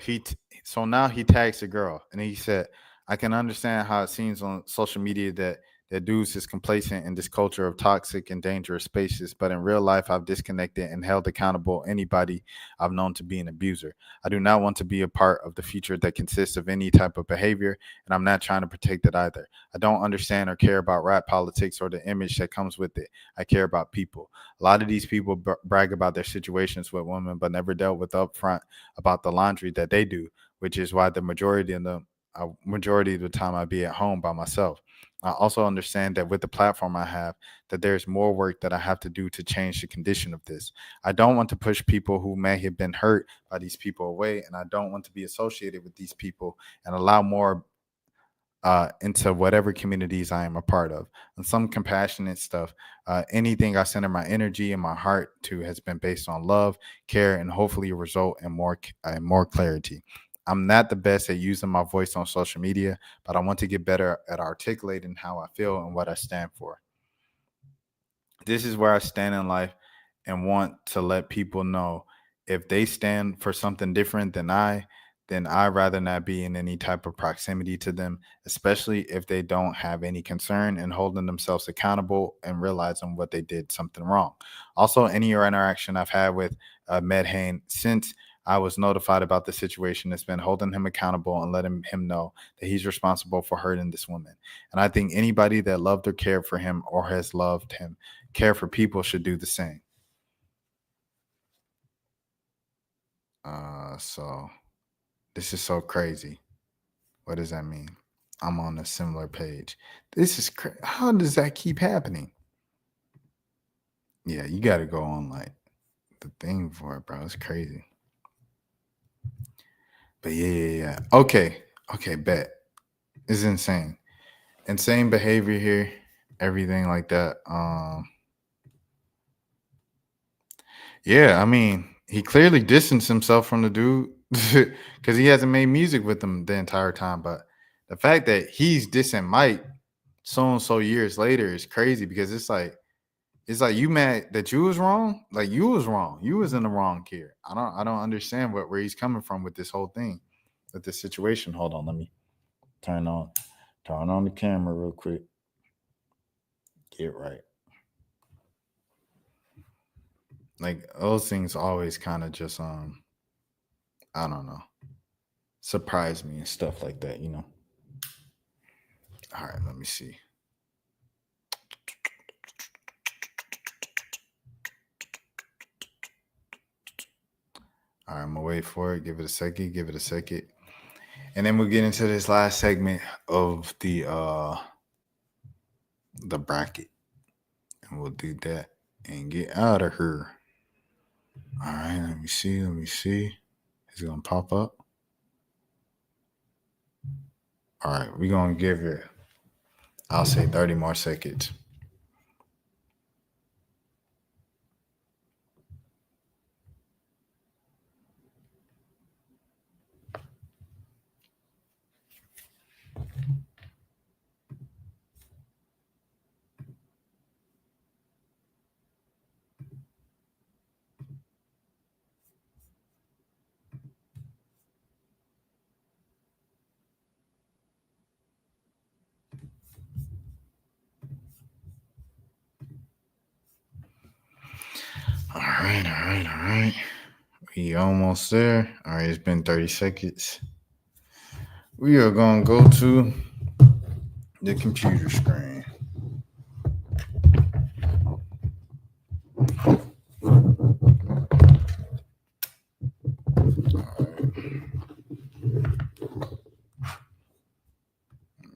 so now he tags the girl, and he said, I can understand how it seems on social media that dudes is complacent in this culture of toxic and dangerous spaces, but in real life I've disconnected and held accountable anybody I've known to be an abuser. I do not want to be a part of the future that consists of any type of behavior, and I'm not trying to protect it either. I don't understand or care about rap politics or the image that comes with it. I care about people. A lot of these people brag about their situations with women, but never dealt with upfront about the laundry that they do, which is why the majority of the time I be at home by myself. I also understand that with the platform I have, that there's more work that I have to do to change the condition of this. I don't want to push people who may have been hurt by these people away, and I don't want to be associated with these people and allow more into whatever communities I am a part of. And some compassionate stuff. Anything I center my energy and my heart to has been based on love, care, and hopefully result in more clarity. I'm not the best at using my voice on social media, but I want to get better at articulating how I feel and what I stand for. This is where I stand in life and want to let people know if they stand for something different than then I'd rather not be in any type of proximity to them, especially if they don't have any concern in holding themselves accountable and realizing what they did something wrong. Also, any interaction I've had with Mehdonny since I was notified about the situation has been holding him accountable and letting him know that he's responsible for hurting this woman. And I think anybody that loved or cared for him or has loved him, care for people, should do the same. So this is so crazy. What does that mean? I'm on a similar page. This is how does that keep happening? Yeah, you got to go on like the thing for it, bro. It's crazy. But yeah. Okay, bet. It's insane. Insane behavior here. Everything like that. Yeah, I mean, he clearly distanced himself from the dude because he hasn't made music with him the entire time. But the fact that he's dissing Mike so and so years later is crazy, because it's like you mad that you was wrong. Like, you was wrong. You was in the wrong here. I don't understand where he's coming from with this whole thing, with this situation. Hold on, let me turn on the camera real quick. Get right. Like, those things always kind of just I don't know, surprise me and stuff like that, you know. All right, let me see. All right, I'm gonna wait for it. Give it a second. And then we'll get into this last segment of the bracket. And we'll do that and get out of here. All right, let me see. It's gonna pop up. All right, we're gonna give it, I'll say 30 more seconds. right. We almost there. All right, it's been 30 seconds. We are going to go to the computer screen.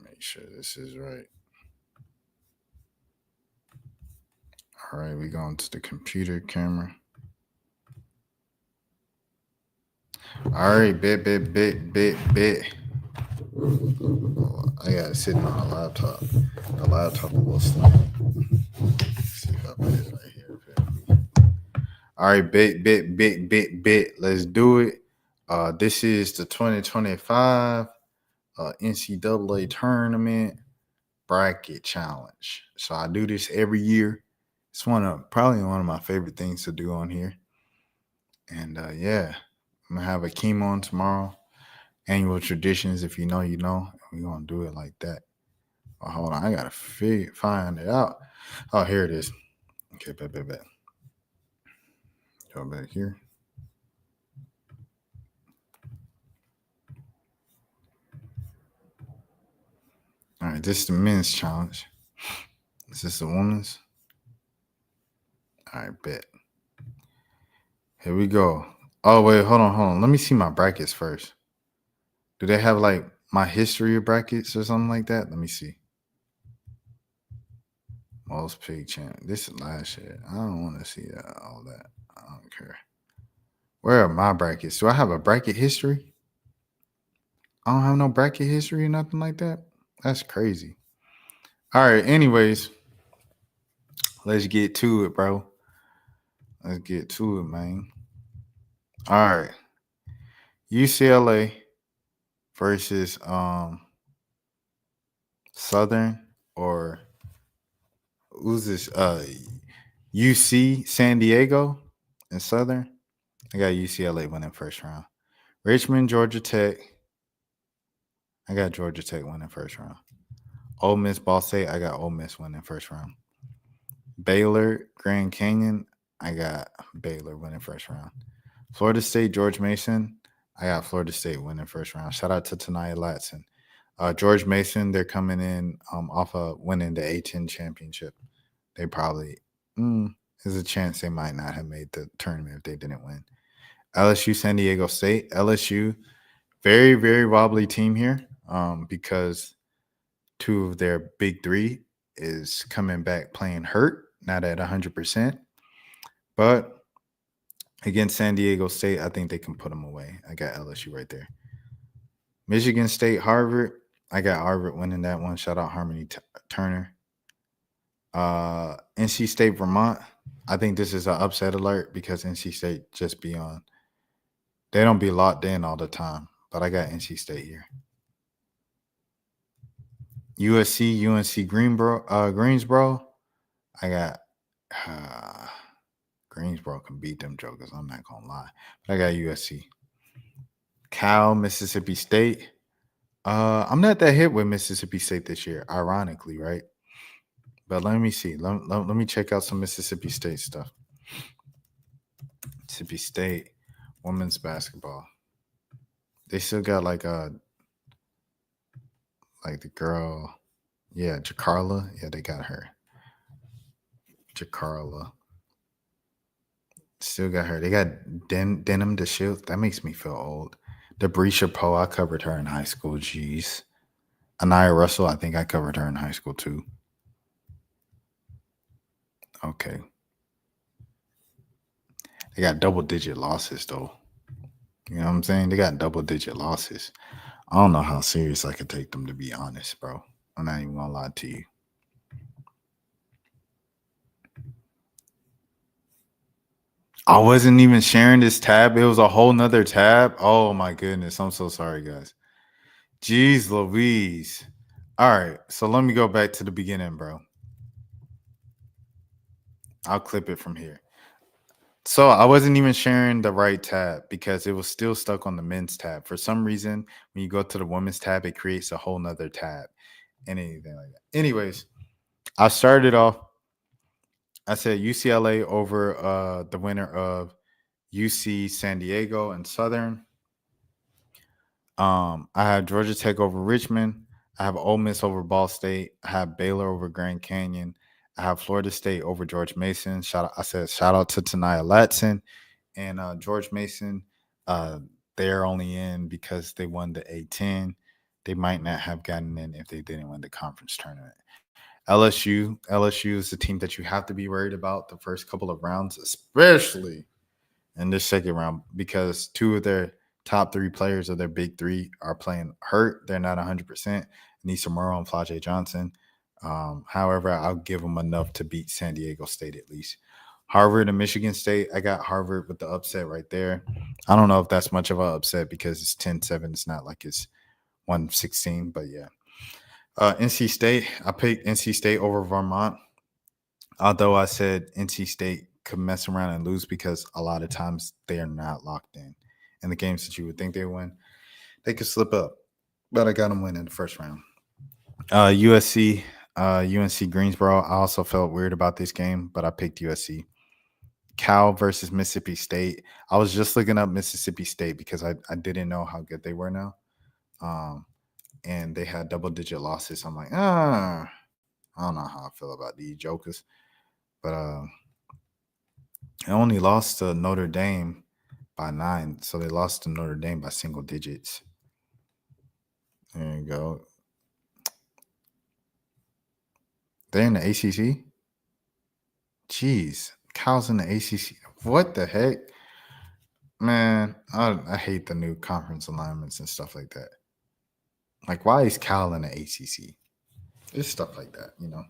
Make sure this is right. All right, we going to the computer camera. All right, bet. I got it sitting on a laptop. The laptop a little slow. See if I put it right here. All right, bet. Let's do it. This is the 2025 NCAA tournament bracket challenge. So I do this every year. It's probably one of my favorite things to do on here. And yeah, I'm gonna have a Akeem on tomorrow. Annual traditions, if you know, you know. We're gonna do it like that. Oh, hold on, I gotta find it out. Oh, here it is. Okay, bet. Go back here. All right, this is the men's challenge. Is this the women's? All right, bet. Here we go. Oh, wait, hold on. Let me see my brackets first. Do they have like my history of brackets or something like that? Let me see. Most pig champ. This is last year. I don't want to see that. All that. I don't care. Where are my brackets? Do I have a bracket history? I don't have no bracket history or nothing like that. That's crazy. All right. Anyways, let's get to it, bro. Let's get to it, man. All right. UCLA versus Southern, or who's this? UC San Diego and Southern. I got UCLA winning first round. Richmond, Georgia Tech. I got Georgia Tech winning first round. Ole Miss, Ball State. I got Ole Miss winning first round. Baylor, Grand Canyon. I got Baylor winning first round. Florida State, George Mason. I got Florida State winning first round. Shout out to Tanaya Latson. George Mason, they're coming in off of winning the A-10 championship. They probably, there's a chance they might not have made the tournament if they didn't win. LSU, San Diego State. LSU, very, very wobbly team here because two of their big three is coming back playing hurt, not at 100%. But against San Diego State, I think they can put them away. I got LSU right there. Michigan State, Harvard. I got Harvard winning that one. Shout out Harmony Turner. NC State, Vermont. I think this is an upset alert because NC State just be on. They don't be locked in all the time, but I got NC State here. USC, UNC Greensboro. I got Greensboro can beat them jokers. I'm not gonna lie, but I got USC. Cal, Mississippi State. I'm not that hit with Mississippi State this year, ironically, right? But let me see. Let me check out some Mississippi State stuff. Mississippi State women's basketball. They still got like the girl, yeah, Jacarla. Yeah, they got her. Jacarla. Still got her. They got Denim DeShields. That makes me feel old. Debrisha Poe, I covered her in high school. Jeez. Anaya Russell, I think I covered her in high school too. Okay. They got double-digit losses, though. You know what I'm saying? They got double-digit losses. I don't know how serious I could take them, to be honest, bro. I'm not even going to lie to you. I wasn't even sharing this tab. It was a whole nother tab. Oh, my goodness. I'm so sorry, guys. Jeez Louise. All right. So let me go back to the beginning, bro. I'll clip it from here. So I wasn't even sharing the right tab because it was still stuck on the men's tab. For some reason, when you go to the women's tab, it creates a whole nother tab and anything like that. Anyways, I started off I said UCLA over the winner of UC San Diego and Southern. I have Georgia Tech over Richmond. I have Ole Miss over Ball State. I have Baylor over Grand Canyon. I have Florida State over George Mason. Shout out to Tanaya Latson and George Mason. They're only in because they won the A10. They might not have gotten in if they didn't win the conference tournament. LSU is the team that you have to be worried about the first couple of rounds, especially in this second round, because two of their top three players of their big three are playing hurt. They're not 100%. Nisa Morrow and Flajay Johnson. However, I'll give them enough to beat San Diego State at least. Harvard and Michigan State. I got Harvard with the upset right there. I don't know if that's much of an upset because it's 10-7. It's not like it's 116, but yeah. NC State. I picked NC State over Vermont. Although I said NC State could mess around and lose because a lot of times they are not locked in. And the games that you would think they win, they could slip up. But I got them winning the first round. USC, UNC Greensboro. I also felt weird about this game, but I picked USC. Cal versus Mississippi State. I was just looking up Mississippi State because I didn't know how good they were now. And they had double-digit losses. I'm like, I don't know how I feel about these jokers. But I only lost to Notre Dame by 9. So they lost to Notre Dame by single digits. There you go. They're in the ACC? Jeez. Cal's in the ACC. What the heck? Man, I hate the new conference alignments and stuff like that. Like, why is Cal in the ACC? It's stuff like that, you know.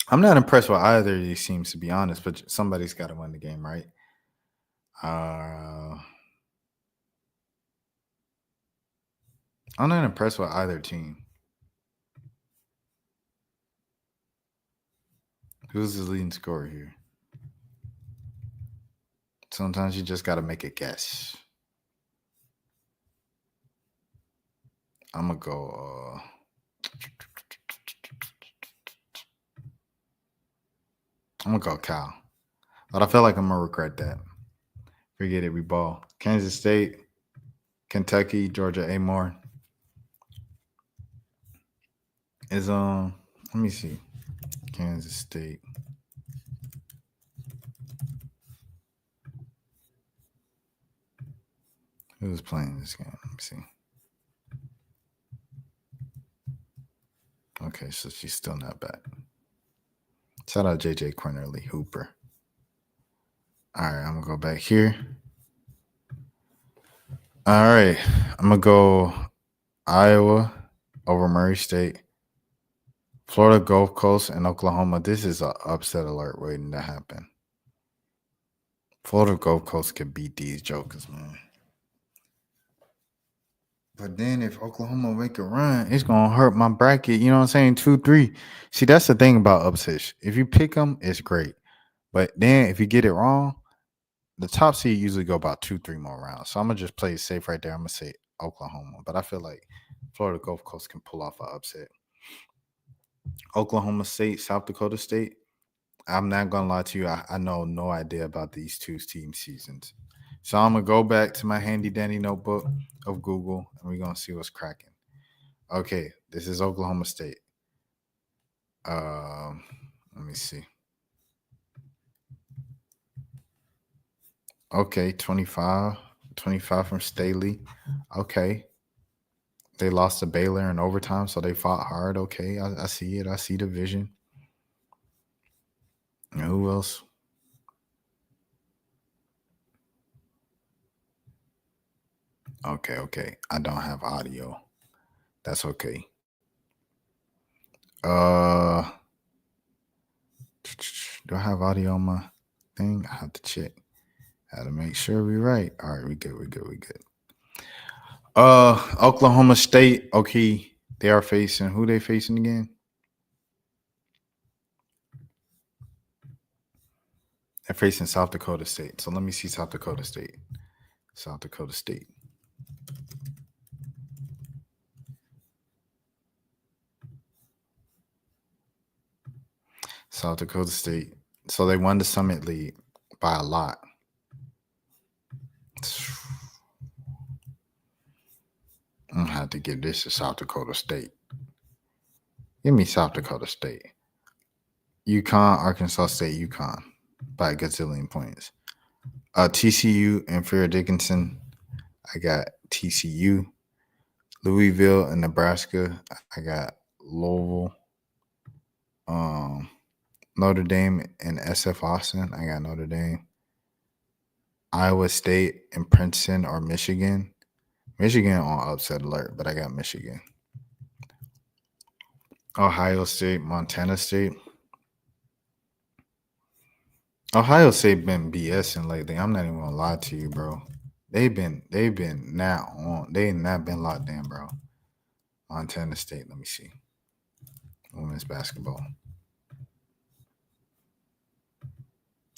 I'm not impressed with either of these teams, to be honest, but somebody's got to win the game, right? I'm not impressed with either team. Who's the leading scorer here? Sometimes you just got to make a guess. I'm going to go... I'm going to go Cal. But I feel like I'm going to regret that. Forget it, we ball. Kansas State, Kentucky, Georgia A-Moore. Is, let me see. Kansas State. Who's playing this game? Let me see. Okay, so she's still not back. Shout out JJ Cornerly Hooper. All right, I'm going to go back here. All right, I'm going to go Iowa over Murray State. Florida Gulf Coast and Oklahoma. This is an upset alert waiting to happen. Florida Gulf Coast could beat these jokers, man. But then if Oklahoma make a run, it's going to hurt my bracket. You know what I'm saying? 2-3. See, that's the thing about upsets. If you pick them, it's great. But then if you get it wrong, the top seed usually go about 2-3 more rounds. So I'm going to just play it safe right there. I'm going to say Oklahoma. But I feel like Florida Gulf Coast can pull off an upset. Oklahoma State, South Dakota State. I'm not going to lie to you. I know no idea about these two team seasons. So I'm going to go back to my handy-dandy notebook of Google, and we're going to see what's cracking. Okay, this is Oklahoma State. Let me see. Okay, 25 from Staley. Okay. They lost to Baylor in overtime, so they fought hard. Okay, I see it. I see the vision. And who else? Okay. I don't have audio. That's okay. Do I have audio on my thing? I have to check. I have to make sure we're right. All right, we good. Oklahoma State. Okay, they are facing who they facing again? They're facing South Dakota State. So let me see South Dakota State. South Dakota State. So they won the Summit League by a lot. I'm gonna have to give this to South Dakota State. Give me South Dakota State. UConn, Arkansas State, UConn by a gazillion points. TCU and Fair Dickinson. I got TCU. Louisville and Nebraska. I got Louisville. Notre Dame and SF Austin. I got Notre Dame. Iowa State and Princeton or Michigan. Michigan on upset alert, but I got Michigan. Ohio State, Montana State. Ohio State been BSing lately. I'm not even gonna lie to you, bro. They've been not on. They not been locked in, bro. Montana State. Let me see. Women's basketball.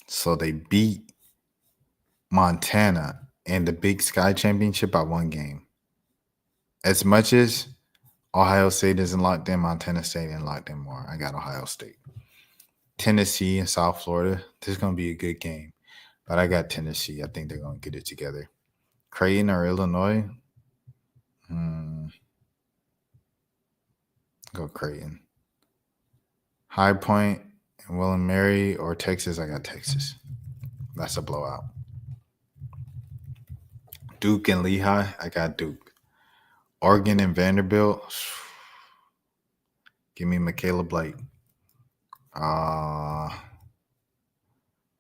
So they beat Montana in the Big Sky Championship by one game. As much as Ohio State isn't locked in, Montana State ain't locked in more. I got Ohio State. Tennessee and South Florida. This is going to be a good game. But I got Tennessee. I think they're going to get it together. Creighton or Illinois? Go Creighton. High Point and William Mary or Texas? I got Texas. That's a blowout. Duke and Lehigh? I got Duke. Oregon and Vanderbilt? Give me Michaela Blake.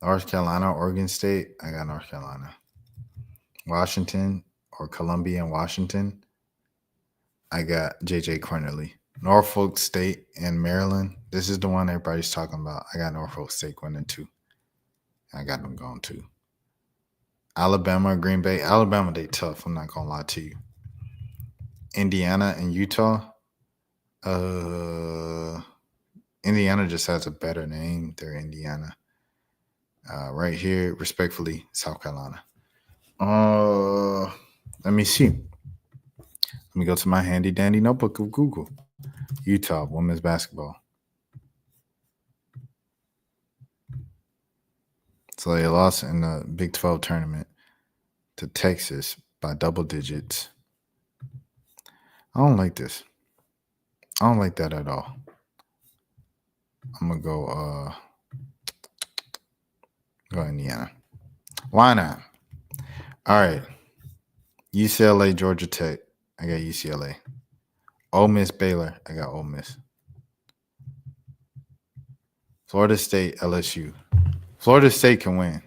North Carolina, Oregon State. I got North Carolina. Washington or Columbia and Washington. I got JJ Cornerly. Norfolk State and Maryland. This is the one everybody's talking about. I got Norfolk State winning 2. I got them going 2. Alabama, Green Bay. Alabama, they tough. I'm not going to lie to you. Indiana and Utah. Indiana just has a better name. They're Indiana. Right here, respectfully, South Carolina. Let me see. Let me go to my handy dandy notebook of Google. Utah women's basketball. So they lost in the Big 12 tournament to Texas by double digits. I don't like this. I don't like that at all. I'm going to go Indiana. Why not? All right. UCLA, Georgia Tech. I got UCLA. Ole Miss, Baylor. I got Ole Miss. Florida State, LSU. Florida State can win.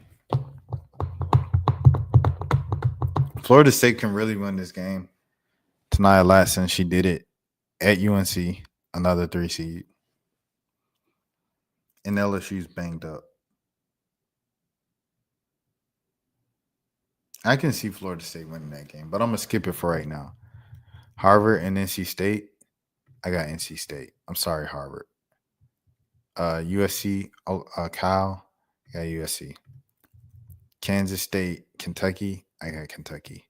Florida State can really win this game. Tania Latson, she did it at UNC, another 3 seed. And LSU's banged up. I can see Florida State winning that game, but I'm going to skip it for right now. Harvard and NC State. I got NC State. I'm sorry, Harvard. USC, Cal. I got USC. Kansas State, Kentucky. I got Kentucky.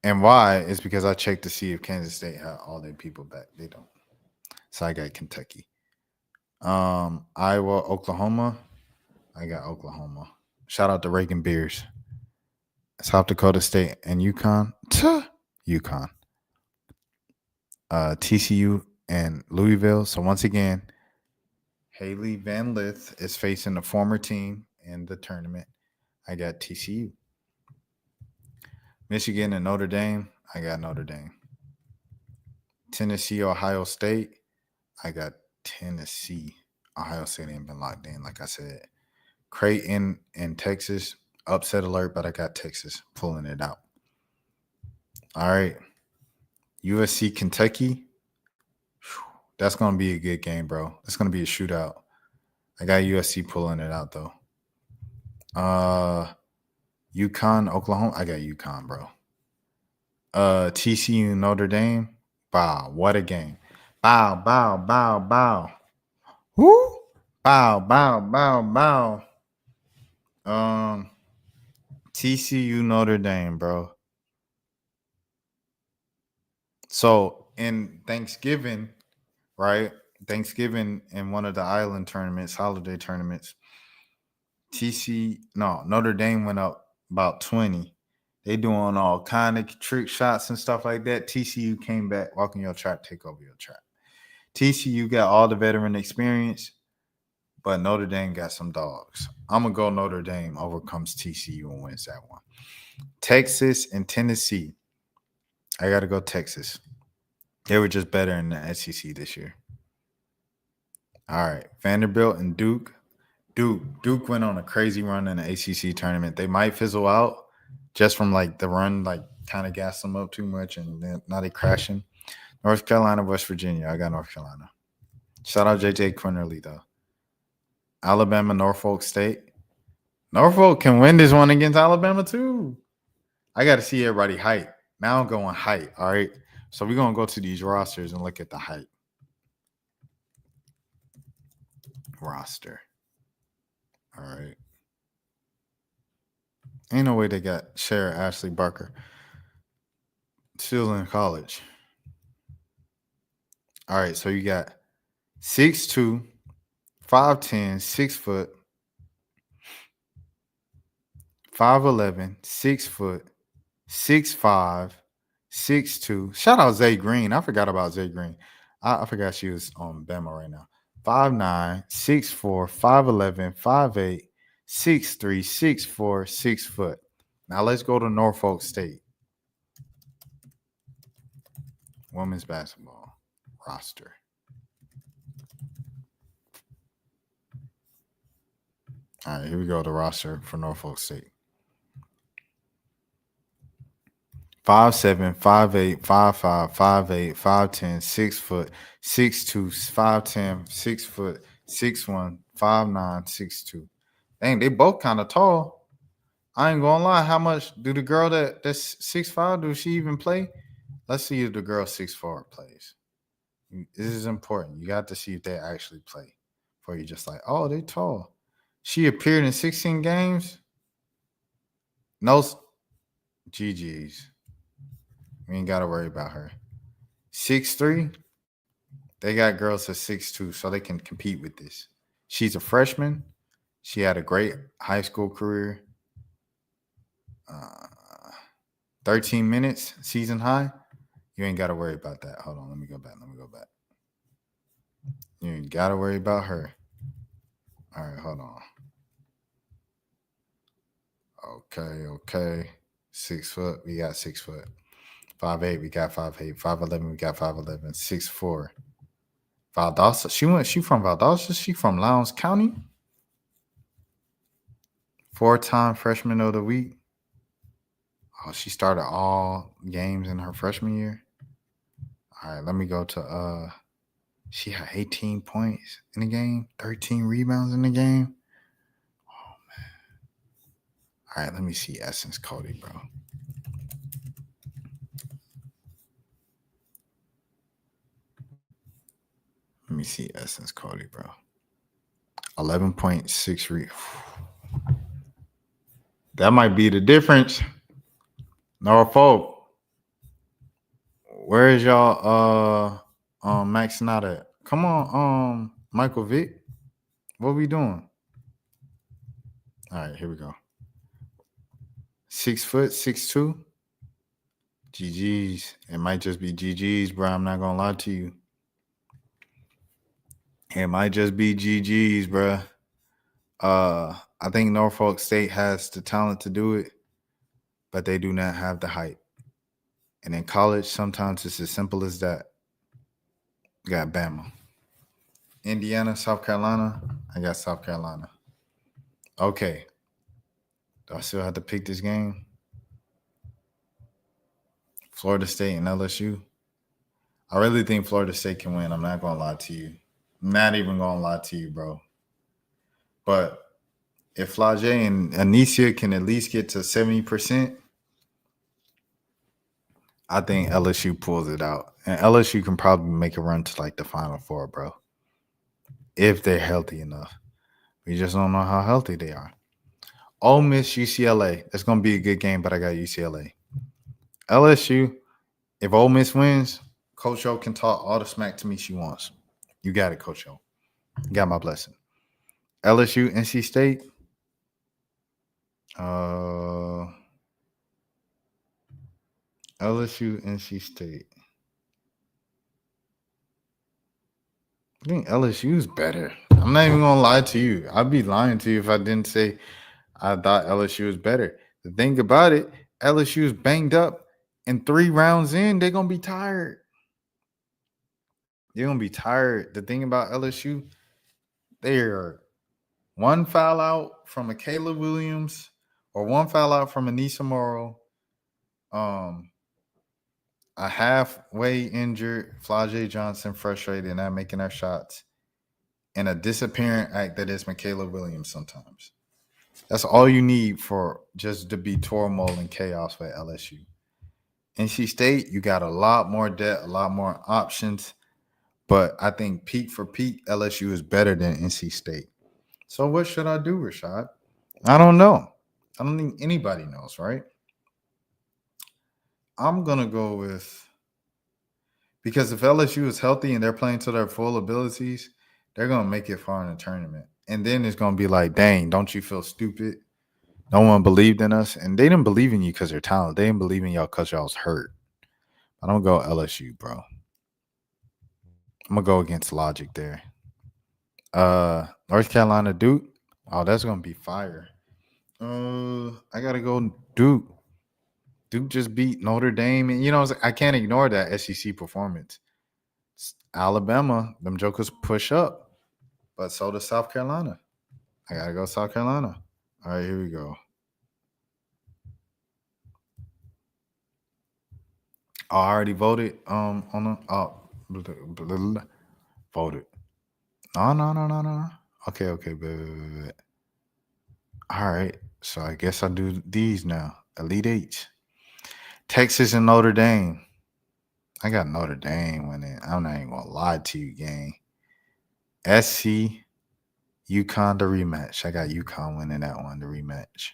And why is because I checked to see if Kansas State had all their people back. They don't. So I got Kentucky. Iowa, Oklahoma. I got Oklahoma. Shout out to Reagan Beers. South Dakota State and UConn. UConn. TCU and Louisville. So once again, Haley Van Lith is facing a former team in the tournament. I got TCU. Michigan and Notre Dame. I got Notre Dame. Tennessee, Ohio State. I got Tennessee. Ohio State ain't been locked in, like I said. Creighton and Texas. Upset alert, but I got Texas pulling it out. All right. USC, Kentucky. That's going to be a good game, bro. That's going to be a shootout. I got USC pulling it out, though. UConn, Oklahoma. I got UConn, bro. TCU, Notre Dame. Wow, what a game. Bow, bow, bow, bow. Woo! Bow, bow, bow, bow. TCU, Notre Dame, bro. So in Thanksgiving, right, Thanksgiving in one of the island tournaments, holiday tournaments. Notre Dame went up about 20. They doing all kind of trick shots and stuff like that. TCU came back, walking your trap, take over your trap. TCU got all the veteran experience, but Notre Dame got some dogs. I'm going to go Notre Dame overcomes TCU and wins that one. Texas and Tennessee. I got to go Texas. They were just better in the SEC this year. All right. Vanderbilt and Duke. Duke went on a crazy run in the ACC tournament. They might fizzle out just from like the run, like kind of gas them up too much, and then now they crashing. North Carolina, West Virginia. I got North Carolina. Shout out JJ Quinterly though. Alabama, Norfolk State. Norfolk can win this one against Alabama too. I got to see everybody height. Now I'm going height. All right. So we're gonna go to these rosters and look at the height. Roster. All right. Ain't no way they got Sarah Ashley Barker still in college. All right, so you got 6'2", 5'10", 6 foot, 5'11", 6 foot, 6'5", 6'2". Shout out Zay Green. I forgot about Zay Green. I forgot she was on Bama right now. 5'9", 6'4", 5'11", 5'8", 6'3", 6'4", 6 foot. Now let's go to Norfolk State. Women's basketball roster. All right, here we go. The roster for Norfolk State. 5'7", 5'8", 5'5", 5'8", 5'10", 6 foot, 6'2", 5'10", 6 foot, 6'1", 5'9", 6'2". Dang, they both kind of tall. I ain't gonna lie. How much do the girl that's 6'5", do she even play? Let's see if the girl 6'4" plays. This is important. You got to see if they actually play before you just like, oh, they tall. She appeared in 16 games. No GG's. We ain't got to worry about her. 6'3". They got girls at 6'2", so they can compete with this. She's a freshman. She had a great high school career. 13 minutes, season high. You ain't got to worry about that. Hold on. Let me go back. You ain't got to worry about her. All right, hold on. Okay. 6 foot. We got 6 foot. 5'8", we got 5'8". 5'11", we got 5'11". 6'4". Valdosta. She from Valdosta? She from Lowndes County? 4-time freshman of the week. Oh, she started all games in her freshman year. All right, let me go to she had 18 points in the game, 13 rebounds in the game. Oh man. All right, let me see Essence Cody, bro. Let me see Essence Cody, bro. 11.6 That might be the difference. Norfolk. Where is y'all maxing out at? Come on, Michael Vick. What we doing? All right, here we go. 6 foot, 6'2". GG's. It might just be GG's, bro. I'm not gonna lie to you. It might just be GG's, bro. I think Norfolk State has the talent to do it, but they do not have the height. And in college, sometimes it's as simple as that. Got Bama. Indiana, South Carolina. I got South Carolina. Okay. Do I still have to pick this game? Florida State and LSU. I really think Florida State can win. I'm not going to lie to you. I'm not even going to lie to you, bro. But if Flage and Anicia can at least get to 70%, I think LSU pulls it out. And LSU can probably make a run to like the Final Four, bro. If they're healthy enough. We just don't know how healthy they are. Ole Miss, UCLA. That's going to be a good game, but I got UCLA. LSU, if Ole Miss wins, Coach O can talk all the smack to me she wants. You got it, Coach O. You got my blessing. LSU, NC State. LSU, NC State. I think LSU is better. I'm not even gonna lie to you. I'd be lying to you if I didn't say I thought LSU was better. The thing about it, LSU is banged up, and 3 rounds in, they're gonna be tired. They're gonna be tired. The thing about LSU, they are one foul out from a Caleb Williams or one foul out from Anissa Morrow. A halfway injured Flajay Johnson, frustrated and not making our shots, and a disappearing act that is Michaela Williams sometimes. That's all you need for just to be turmoil and chaos for LSU. NC State, you got a lot more depth, a lot more options, but I think peak for peak, LSU is better than NC State. So what should I do, Rashad? I don't know. I don't think anybody knows, right? I'm going to go with, because if LSU is healthy and they're playing to their full abilities, they're going to make it far in the tournament. And then it's going to be like, dang, don't you feel stupid? No one believed in us. And they didn't believe in you because they're talented. They didn't believe in y'all because y'all was hurt. I don't go LSU, bro. I'm going to go against logic there. North Carolina, Duke. Oh, that's going to be fire. I got to go Duke. Duke just beat Notre Dame. And, I can't ignore that SEC performance. Alabama, them jokers push up. But so does South Carolina. I got to go South Carolina. All right, here we go. Oh, I already voted on the voted. No. Okay. But. All right. So I guess I do these now. Elite Eight. Texas and Notre Dame. I got Notre Dame winning. I'm not even gonna lie to you, gang. SC, UConn the rematch. I got UConn winning that one, the rematch.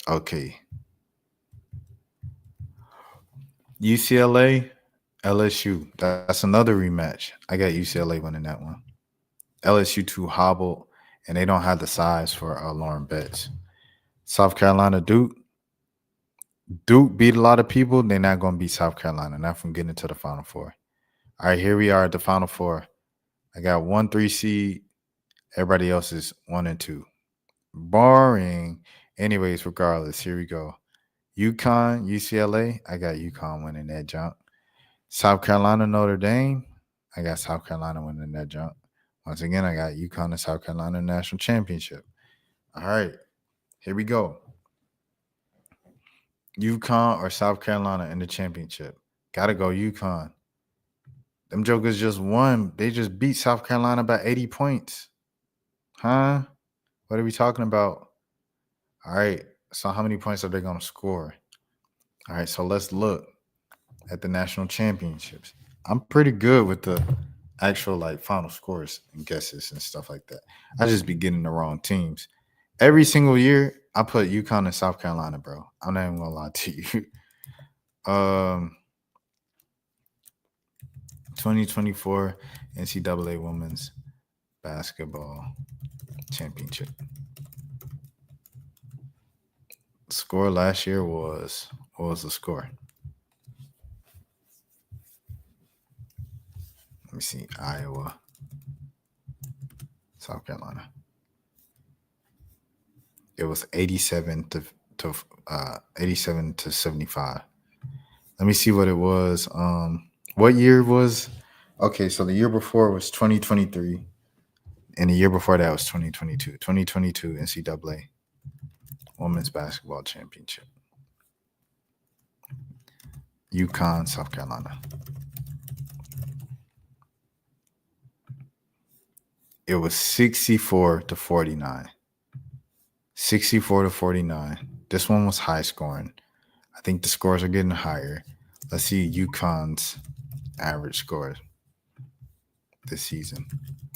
Okay. UCLA, LSU. That's another rematch. I got UCLA winning that one. LSU too hobbled, and they don't have the size for Lauren Betts. South Carolina, Duke. Duke beat a lot of people. They're not going to beat South Carolina, not from getting to the Final Four. All right, here we are at the Final Four. I got 1-3 seed. Everybody else is 1 and 2. Boring. Anyways, regardless, here we go. UConn, UCLA. I got UConn winning that jump. South Carolina, Notre Dame. I got South Carolina winning that jump. Once again, I got UConn and South Carolina National Championship. All right, here we go. UConn or South Carolina in the championship. Gotta go UConn. Them jokers just won. They just beat South Carolina by 80 points. Huh? What are we talking about? All right, so how many points are they going to score? All right, so let's look at the national championships. I'm pretty good with the actual final scores and guesses and stuff like that. I just be getting the wrong teams. Every single year, I put UConn and South Carolina, bro. I'm not even going to lie to you. 2024 NCAA Women's Basketball Championship. The score last year was, what was the score? Let me see. Iowa, South Carolina. It was 87 to 75. Let me see what it was. What year was? Okay, so the year before was 2023, and the year before that was 2022. 2022 NCAA Women's Basketball Championship. UConn, South Carolina. It was 64 to 49. 64 to 49. This one was high scoring. I think the scores are getting higher. Let's see UConn's average scores this season.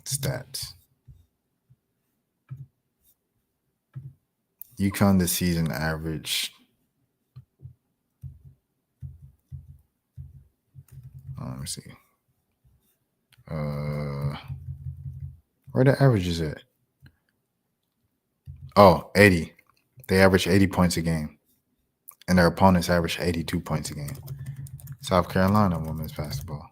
Stats. UConn this season averaged. Let me see. Where the averages at? Oh, 80. They average 80 points a game. And their opponents average 82 points a game. South Carolina women's basketball.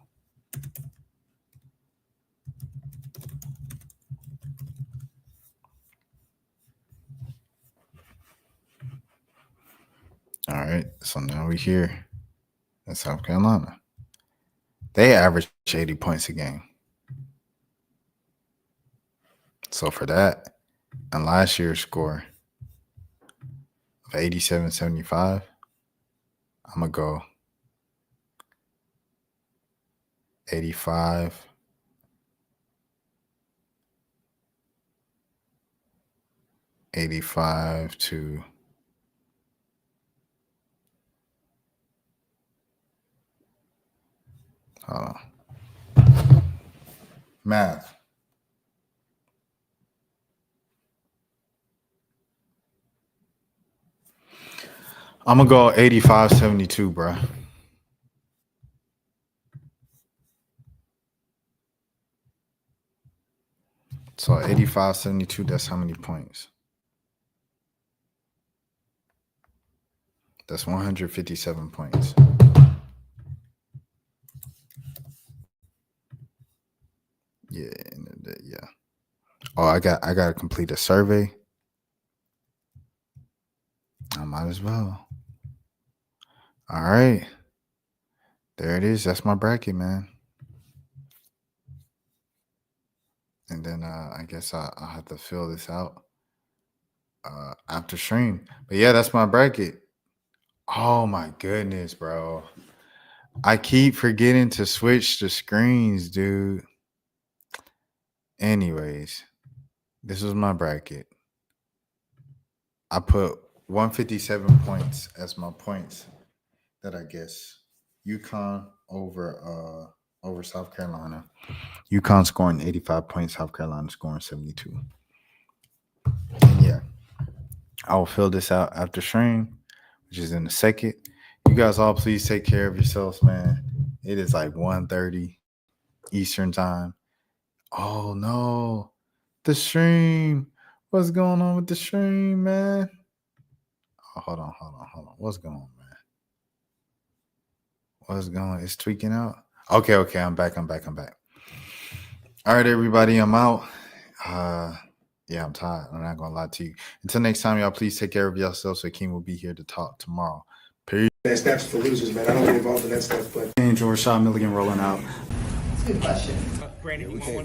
All right, so now we're here in South Carolina. They average 80 points a game. So for that, and last year's score of 87-75, I'm going to go 85. To hold on. Math. I'm going to go 85-72, bro. So 85-72, that's how many points? That's 157 points. Yeah. Oh, I got to complete a survey. I might as well. All right. There it is. That's my bracket, man. And then I guess I'll have to fill this out after stream. But yeah, that's my bracket. Oh my goodness, bro. I keep forgetting to switch the screens, dude. Anyways, this was my bracket. I put 157 points as my points that I guess. UConn over South Carolina. UConn scoring 85 points, South Carolina scoring 72. And yeah, I will fill this out after stream, which is in a second. You guys all please take care of yourselves, man. It is like 1:30 Eastern time. Oh no, the stream. What's going on with the stream, man? Oh, hold on. What's going on, man? What's going on? It's tweaking out. Okay, I'm back. All right, everybody, I'm out. Yeah, I'm tired. I'm not gonna lie to you. Until next time, y'all, please take care of yourselves. Akeem will be here to talk tomorrow. Peace. That's for losers, man. I don't get involved in that stuff, but. Angel Rashad Milligan rolling out. That's a good question. We can't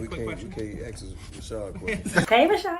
ask Rashad a question. Hey, Rashad.